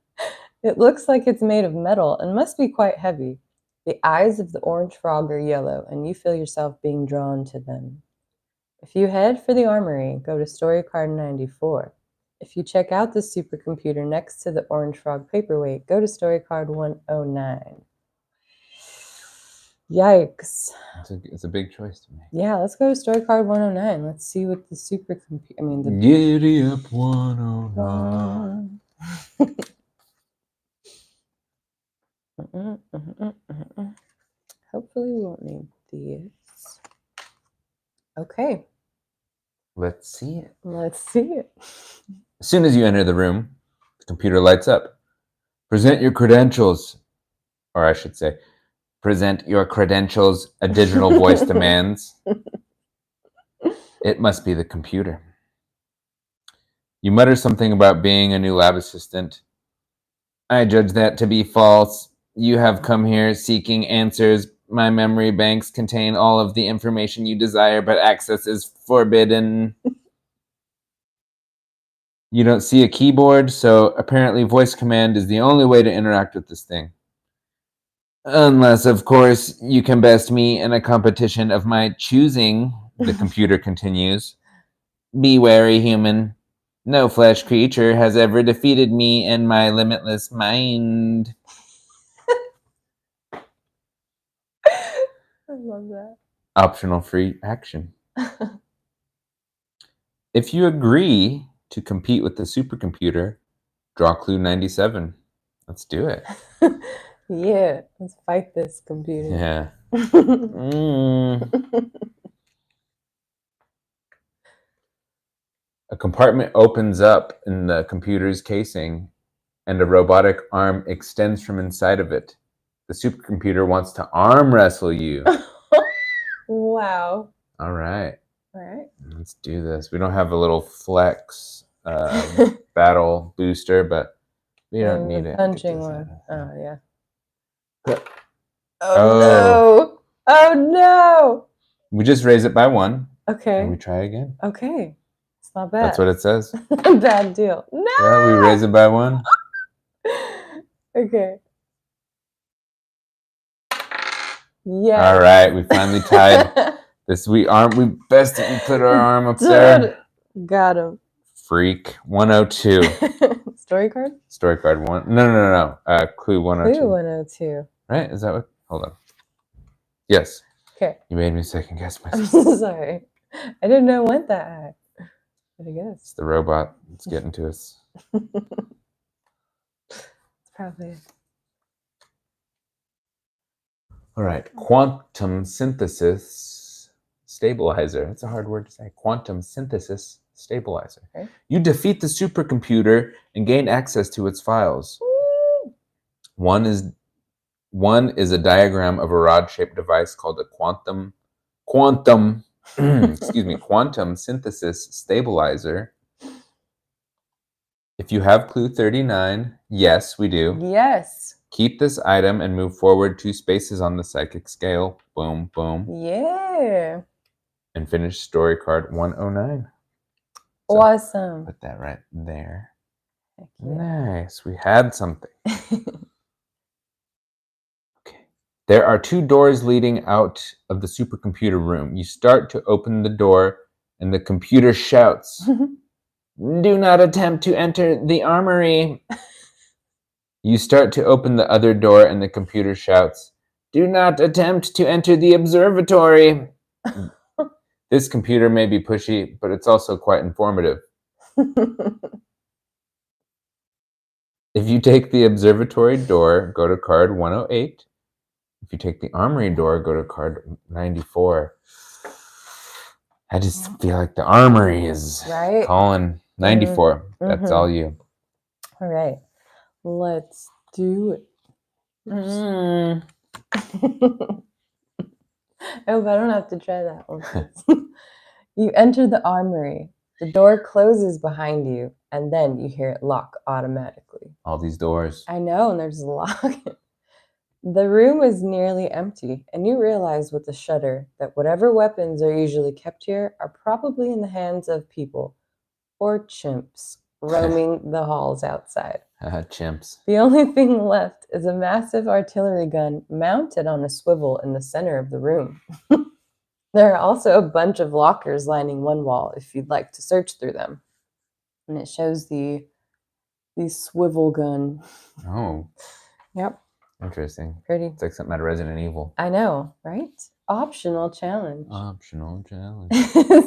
It looks like it's made of metal and must be quite heavy. The eyes of the orange frog are yellow, and you feel yourself being drawn to them. If you head for the armory, go to story card 94. If you check out the supercomputer next to the orange frog paperweight, go to story card 109. Yikes. It's a big choice to make. Yeah, let's go to story card 109. Let's see what the supercomputer... I mean, the... Giddy up 109. Hopefully we won't need these. Okay. Let's see it. Let's see it. As soon as you enter the room, the computer lights up. Present your credentials. Or I should say, present your credentials, a digital voice demands. It must be the computer. You mutter something about being a new lab assistant. I judge that to be false. You have come here seeking answers. My memory banks contain all of the information you desire, but access is forbidden. You don't see a keyboard, so apparently voice command is the only way to interact with this thing. Unless, of course, you can best me in a competition of my choosing, the computer continues. Be wary, human. No flesh creature has ever defeated me and my limitless mind. I love that. Optional free action. If you agree to compete with the supercomputer, draw clue 97. Let's do it. Yeah, let's fight this computer. Yeah. A compartment opens up in the computer's casing, and a robotic arm extends from inside of it. The supercomputer wants to arm wrestle you. Wow. All right, All right. let's do this. We don't have a little flex battle booster, but we don't need The it. punching one. Oh, yeah. Oh. Oh, no. Oh, no. We just raise it by 1, Okay. and we try again. Okay. It's not bad. That's what it says. Bad deal. No. Yeah, we raise it by 1. Okay. Yeah. All right, we finally tied this. We best that we put our arm up there. Got him. Freak 102. Story card? Story card 1. No. Clue 102. Clue 102. Right? Is that what? Hold on. Yes. Okay. You made me second guess I'm myself. sorry. I didn't know what that had. But I guess. It's the robot. It's getting to us. It's probably. All right. Quantum synthesis stabilizer. It's a hard word to say. Quantum synthesis stabilizer. Okay. You defeat the supercomputer and gain access to its files. Woo! One is a diagram of a rod-shaped device called a quantum synthesis stabilizer. If you have clue 39, yes, we do. Yes. Keep this item and move forward 2 spaces on the psychic scale. Boom, boom. Yeah. And finish story card 109. So Awesome. put that right there. Heck yeah. Nice. We had something. Okay. There are 2 doors leading out of the supercomputer room. You start to open the door and the computer shouts, "Do not attempt to enter the armory." You start to open the other door and the computer shouts, "Do not attempt to enter the observatory." This computer may be pushy, but it's also quite informative. If you take the observatory door, go to card 108. If you take the armory door, go to card 94. I just feel like the armory is Right? calling 94. That's all you. All right. Let's do it. I hope I don't have to try that one. You enter the armory. The door closes behind you, and then you hear it lock automatically. All these doors. I know, and there's a lock. The room is nearly empty, and you realize with a shudder that whatever weapons are usually kept here are probably in the hands of people or chimps roaming the halls outside. Chimps. The only thing left is a massive artillery gun mounted on a swivel in the center of the room. There are also a bunch of lockers lining one wall if you'd like to search through them. And it shows the swivel gun. Oh. Yep. Interesting. Pretty. It's like something out of Resident Evil. I know, right? Optional challenge. Optional challenge.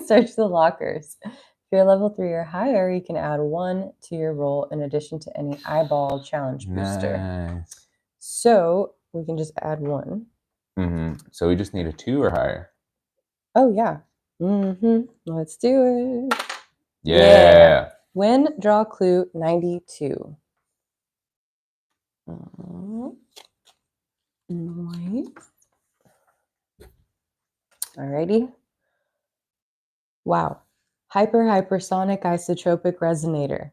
Search the lockers. If you're level 3 or higher, you can add 1 to your roll in addition to any eyeball challenge booster. Nice. So we can just add 1. So we just need a 2 or higher. Oh, yeah. Let's do it. Yeah. Win, draw clue 92. Nice. Alrighty. Wow. Hypersonic isotropic resonator.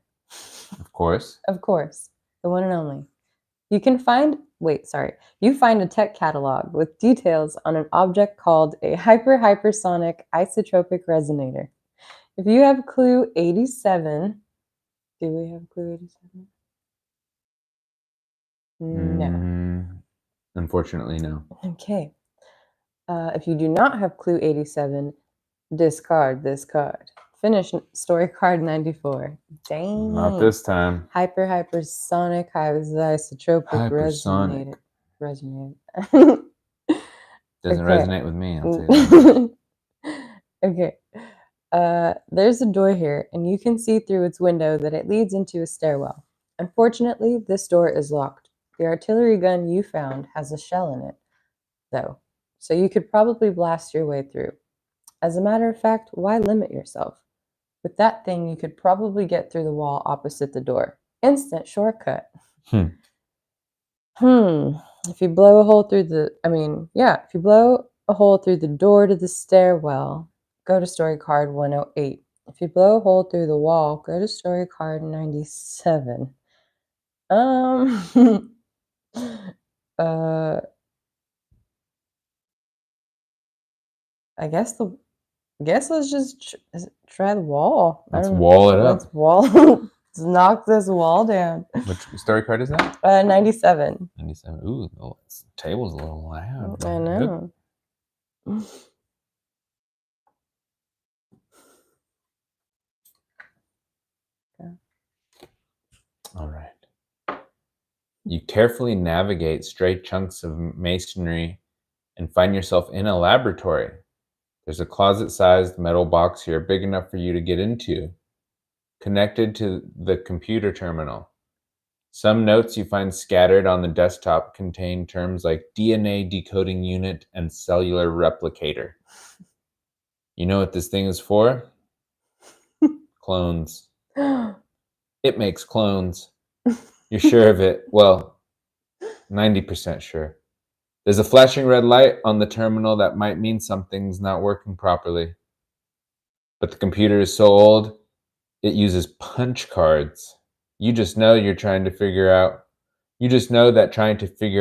Of course. Of course. The one and only. You find a tech catalog with details on an object called a hypersonic isotropic resonator. If you have clue 87, do we have clue 87? No. Unfortunately, no. Okay. If you do not have clue 87, discard this card. Finish story card 94. Dang. Not this time. Hypersonic isotropic Hypersonic. resonator. Doesn't Okay. resonate with me, I'll say that. Okay. There's a door here, and you can see through its window that it leads into a stairwell. Unfortunately, this door is locked. The artillery gun you found has a shell in it, though, so you could probably blast your way through. As a matter of fact, why limit yourself? With that thing, you could probably get through the wall opposite the door, Instant shortcut. Hmm. If you blow a hole through if you blow a hole through the door to the stairwell, go to story card 108. If you blow a hole through the wall, go to story card 97. uh, I guess let's just try the wall. Let's wall it up. Let's knock this wall down. Which story card is that? 97. 97. Ooh, the table's a little loud. I know. All right. You carefully navigate stray chunks of masonry and find yourself in a laboratory. There's a closet-sized metal box here big enough for you to get into, connected to the computer terminal. Some notes you find scattered on the desktop contain terms like DNA decoding unit and cellular replicator. You know what this thing is for? Clones. It makes clones. You're sure of it? Well, 90% sure. There's a flashing red light on the terminal that might mean something's not working properly. But the computer is so old, it uses punch cards. You just know that trying to figure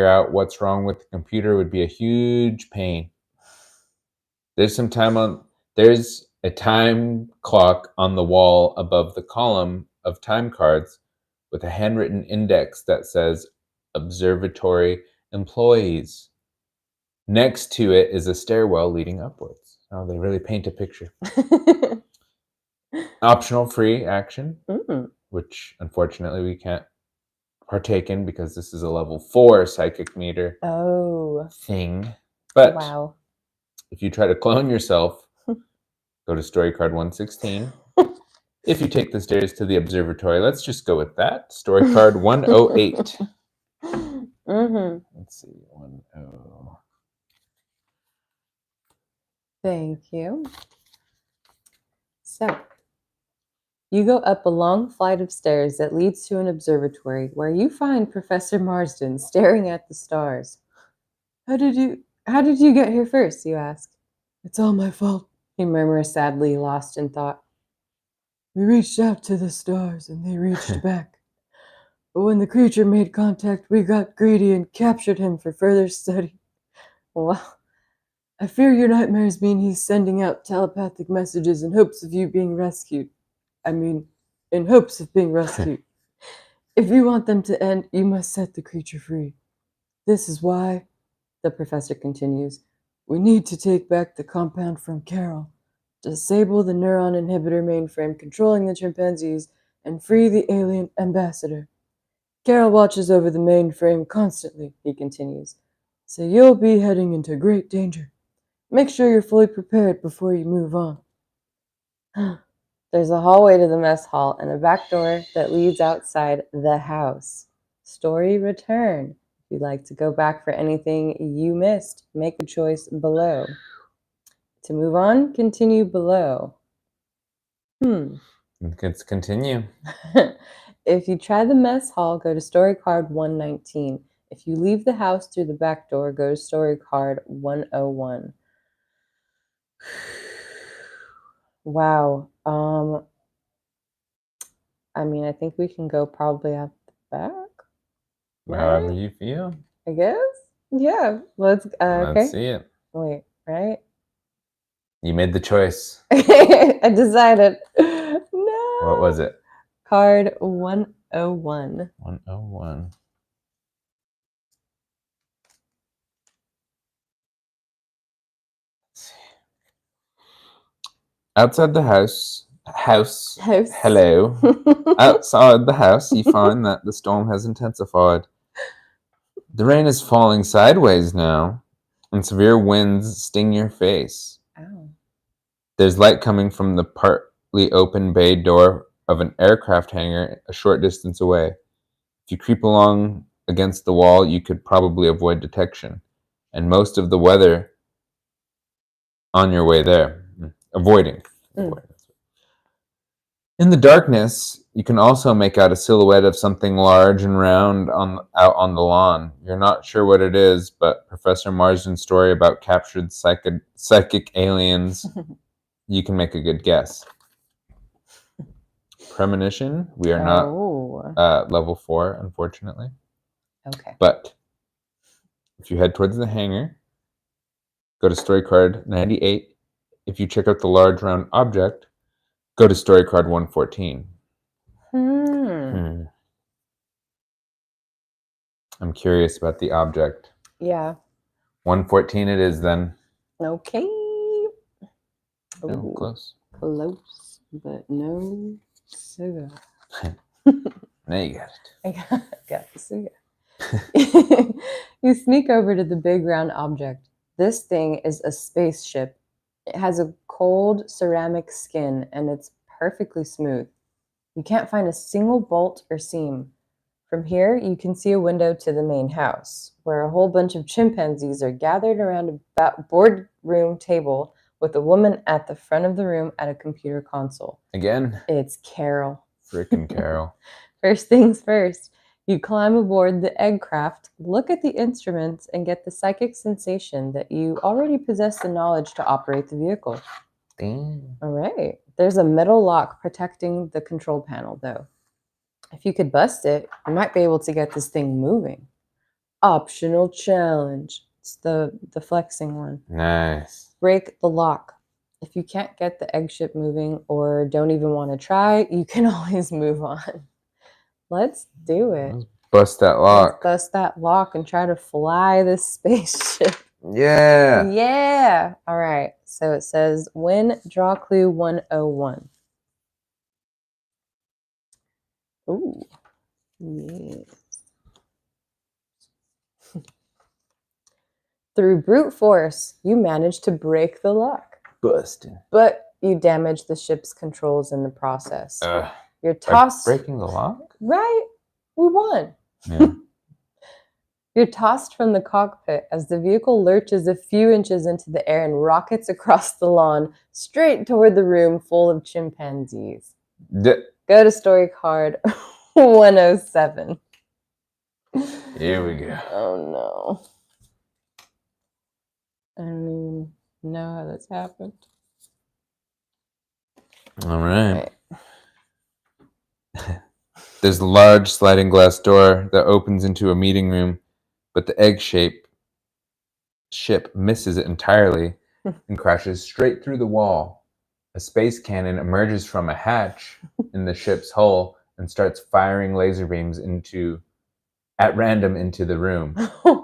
out what's wrong with the computer would be a huge pain. There's a time clock on the wall above the column of time cards with a handwritten index that says observatory employees. Next to it is a stairwell leading upwards. Oh, they really paint a picture. Optional free action, which unfortunately we can't partake in because this is a level 4 psychic meter thing. But wow. If you try to clone yourself, go to story card 116. If you take the stairs to the observatory, let's just go with that. Story card 108. Let's see, 10. Thank you. So, you go up a long flight of stairs that leads to an observatory where you find Professor Marsden staring at the stars. How did you get here first? You ask. It's all my fault, he murmurs sadly, lost in thought. We reached out to the stars and they reached back. But when the creature made contact, we got greedy and captured him for further study. Well, I fear your nightmares mean he's sending out telepathic messages in hopes of you being rescued. In hopes of being rescued. If you want them to end, you must set the creature free. This is why, the professor continues, we need to take back the compound from Carol, disable the neuron inhibitor mainframe controlling the chimpanzees, and free the alien ambassador. Carol watches over the mainframe constantly, he continues, so you'll be heading into great danger. Make sure you're fully prepared before you move on. There's a hallway to the mess hall and a back door that leads outside the house. Story return. If you'd like to go back for anything you missed, make a choice below. To move on, continue below. Let's continue. If you try the mess hall, go to story card 119. If you leave the house through the back door, go to story card 101. Wow. I think we can go probably out the back. However you feel. I guess. Yeah. Let's see it. Wait, right? You made the choice. I decided. No. What was it? Card 101. 101. Outside the house. Hello. Outside the house, you find that the storm has intensified. The rain is falling sideways now, and severe winds sting your face. Ow. There's light coming from the partly open bay door of an aircraft hangar a short distance away. If you creep along against the wall, you could probably avoid detection, and most of the weather on your way there. Avoiding. In the darkness, you can also make out a silhouette of something large and round out on the lawn. You're not sure what it is, but Professor Marsden's story about captured psychic aliens, you can make a good guess. Premonition, we are not Oh, level 4, unfortunately. okay. But if you head towards the hangar, go to story card 98. If you check out the large round object, go to story card 114. I'm curious about the object. Yeah. 114 it is then. Okay. Oh, Ooh, close. close, but no sugar. Now you got it. I got the sugar. You sneak over to the big round object. This thing is a spaceship. It has a cold ceramic skin and it's perfectly smooth. You can't find a single bolt or seam. From here, you can see a window to the main house, where a whole bunch of chimpanzees are gathered around a boardroom table with a woman at the front of the room at a computer console. Again, It's Carol. frickin' Carol. First things first, you climb aboard the egg craft, look at the instruments, and get the psychic sensation that you already possess the knowledge to operate the vehicle. Damn. All right. There's a metal lock protecting the control panel, though. If you could bust it, you might be able to get this thing moving. Optional challenge. It's the flexing one. Nice. Break the lock. If you can't get the egg ship moving or don't even want to try, you can always move on. Let's do it. Let's bust that lock. Let's bust that lock and try to fly this spaceship. Yeah. Yeah. All right. So it says win draw clue 101. Ooh. Yes. Through brute force, you managed to break the lock, Busting. but you damaged the ship's controls in the process. You're By tossed. breaking the lock? Right? We won. Yeah. You're tossed from the cockpit as the vehicle lurches a few inches into the air and rockets across the lawn straight toward the room full of chimpanzees. Go to story card 107. Here we go. Oh no. I don't even know how this happened. All right. There's a large sliding glass door that opens into a meeting room, but the egg-shaped ship misses it entirely and crashes straight through the wall. A space cannon emerges from a hatch in the ship's hull and starts firing laser beams at random into the room.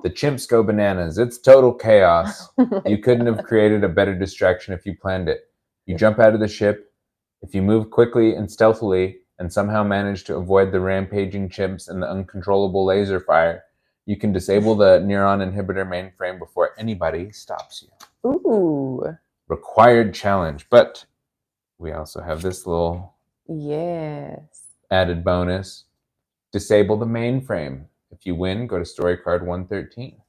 The chimps go bananas. It's total chaos. You couldn't have created a better distraction if you planned it. You jump out of the ship. If you move quickly and stealthily and somehow manage to avoid the rampaging chimps and the uncontrollable laser fire, you can disable the neuron inhibitor mainframe before anybody stops you. Ooh. Required challenge. But we also have this little Yes. added bonus. Disable the mainframe. If you win, go to story card 113.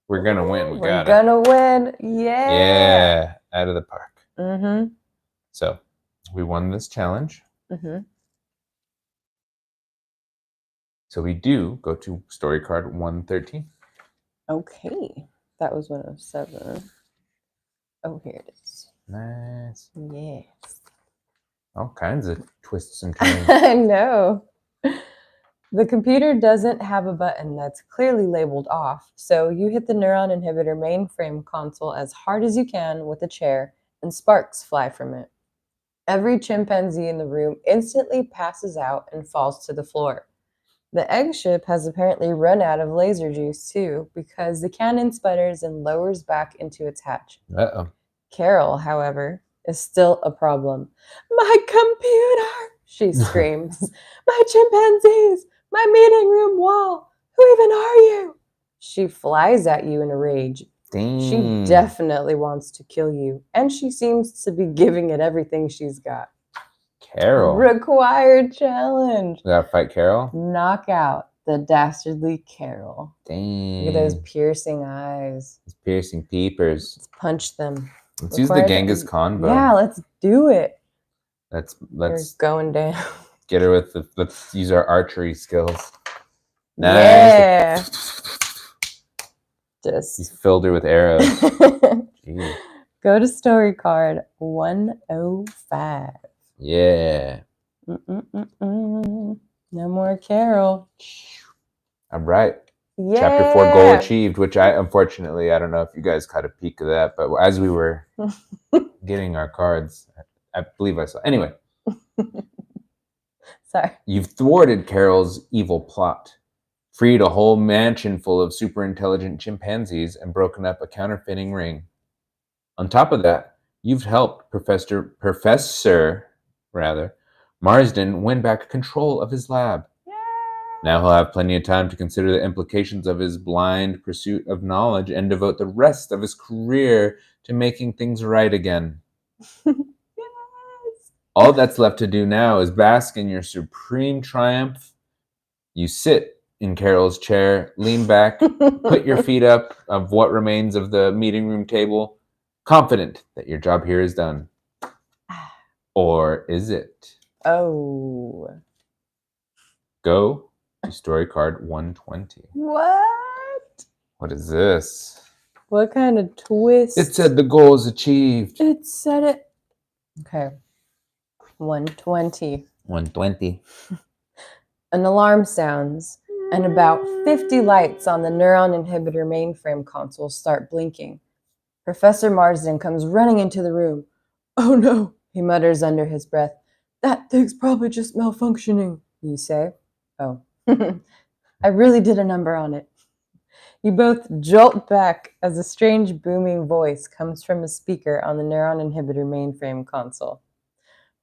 We're going to win. We're gonna win. Yeah. Yeah. Out of the park. Mm-hmm. So we won this challenge. Mm-hmm. So we do go to story card 113. Okay. That was 107. Oh, here it is. Nice. Yes. All kinds of twists and turns. I know. The computer doesn't have a button that's clearly labeled off, so you hit the neuron inhibitor mainframe console as hard as you can with a chair, and sparks fly from it. Every chimpanzee in the room instantly passes out and falls to the floor. The egg ship has apparently run out of laser juice too, because the cannon sputters and lowers back into its hatch. Uh-oh. Carol, however, is still a problem. My computer, she screams. My chimpanzees, my meeting room wall. Who even are you? She flies at you in a rage. Dang. She definitely wants to kill you, and she seems to be giving it everything she's got. Carol. Required challenge. We gotta fight Carol? Knock out the dastardly Carol. Dang. Look at those piercing eyes. Those piercing peepers. Let's punch them. Let's use the Genghis Khan bow. Yeah, let's do it. You're Let's going down. get her with the. Let's use our archery skills. Nice. Yeah. You Just filled her with arrows. Jeez. go to story card 105. Yeah. Mm-mm-mm-mm. No more Carol. All right. Yeah. Chapter 4 goal achieved, which I unfortunately, I don't know if you guys caught a peek of that, but as we were getting our cards, I believe I saw. Anyway, Sorry. you've thwarted Carol's evil plot, freed a whole mansion full of super intelligent chimpanzees, and broken up a counterfeiting ring. On top of that, you've helped Professor Marsden win back control of his lab. Now he'll have plenty of time to consider the implications of his blind pursuit of knowledge and devote the rest of his career to making things right again. Yes. All that's left to do now is bask in your supreme triumph. You sit in Carol's chair, lean back, put your feet up of what remains of the meeting room table, confident that your job here is done. Or is it? Oh. Go to story card 120. What? What is this? What kind of twist? It said the goal is achieved. It said it. Okay. 120. 120. An alarm sounds, and about 50 lights on the neuron inhibitor mainframe console start blinking. Professor Marsden comes running into the room. Oh no, he mutters under his breath. That thing's probably just malfunctioning, you say. Oh, I really did a number on it. You both jolt back as a strange booming voice comes from a speaker on the neuron inhibitor mainframe console.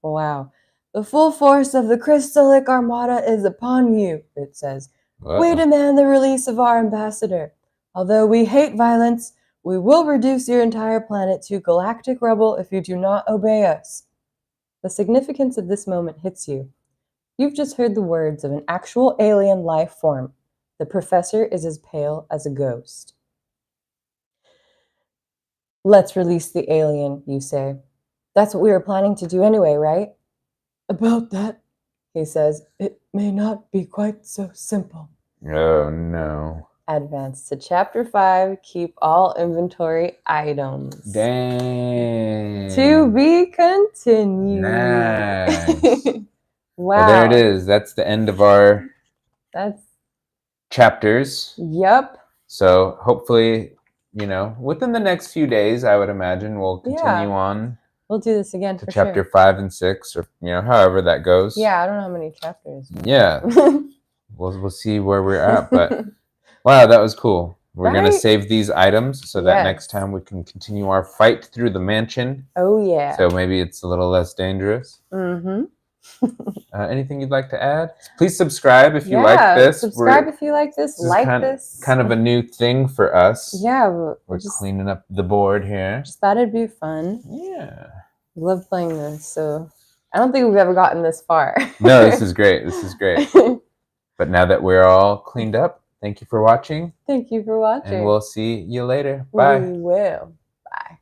Wow. The full force of the Crystallic Armada is upon you, it says. We demand the release of our ambassador. Although we hate violence, we will reduce your entire planet to galactic rubble if you do not obey us. The significance of this moment hits you. You've just heard the words of an actual alien life form. The professor is as pale as a ghost. Let's release the alien, you say. That's what we were planning to do anyway, right? About that, he says, it may not be quite so simple. Oh no. Advance to chapter 5. Keep all inventory items. Dang. To be continued. Nice. Wow. Well, there it is. That's the end of our chapters. Yep. So hopefully, within the next few days, I would imagine we'll continue on. We'll do this again to for chapter sure. 5 and 6, or however that goes. Yeah, I don't know how many chapters. Yeah. We'll see where we're at, but wow, that was cool. We're gonna save these items so that next time we can continue our fight through the mansion. Oh yeah. So maybe it's a little less dangerous. Mm-hmm. Anything you'd like to add? Please subscribe if you like this. Subscribe if you like this. This. Kind of a new thing for us. Yeah. We're just cleaning up the board here. Just thought it'd be fun. Yeah. Love playing this, so I don't think we've ever gotten this far. No, this is great. This is great. But now that we're all cleaned up, thank you for watching. Thank you for watching. And we'll see you later. Bye. We will. Bye.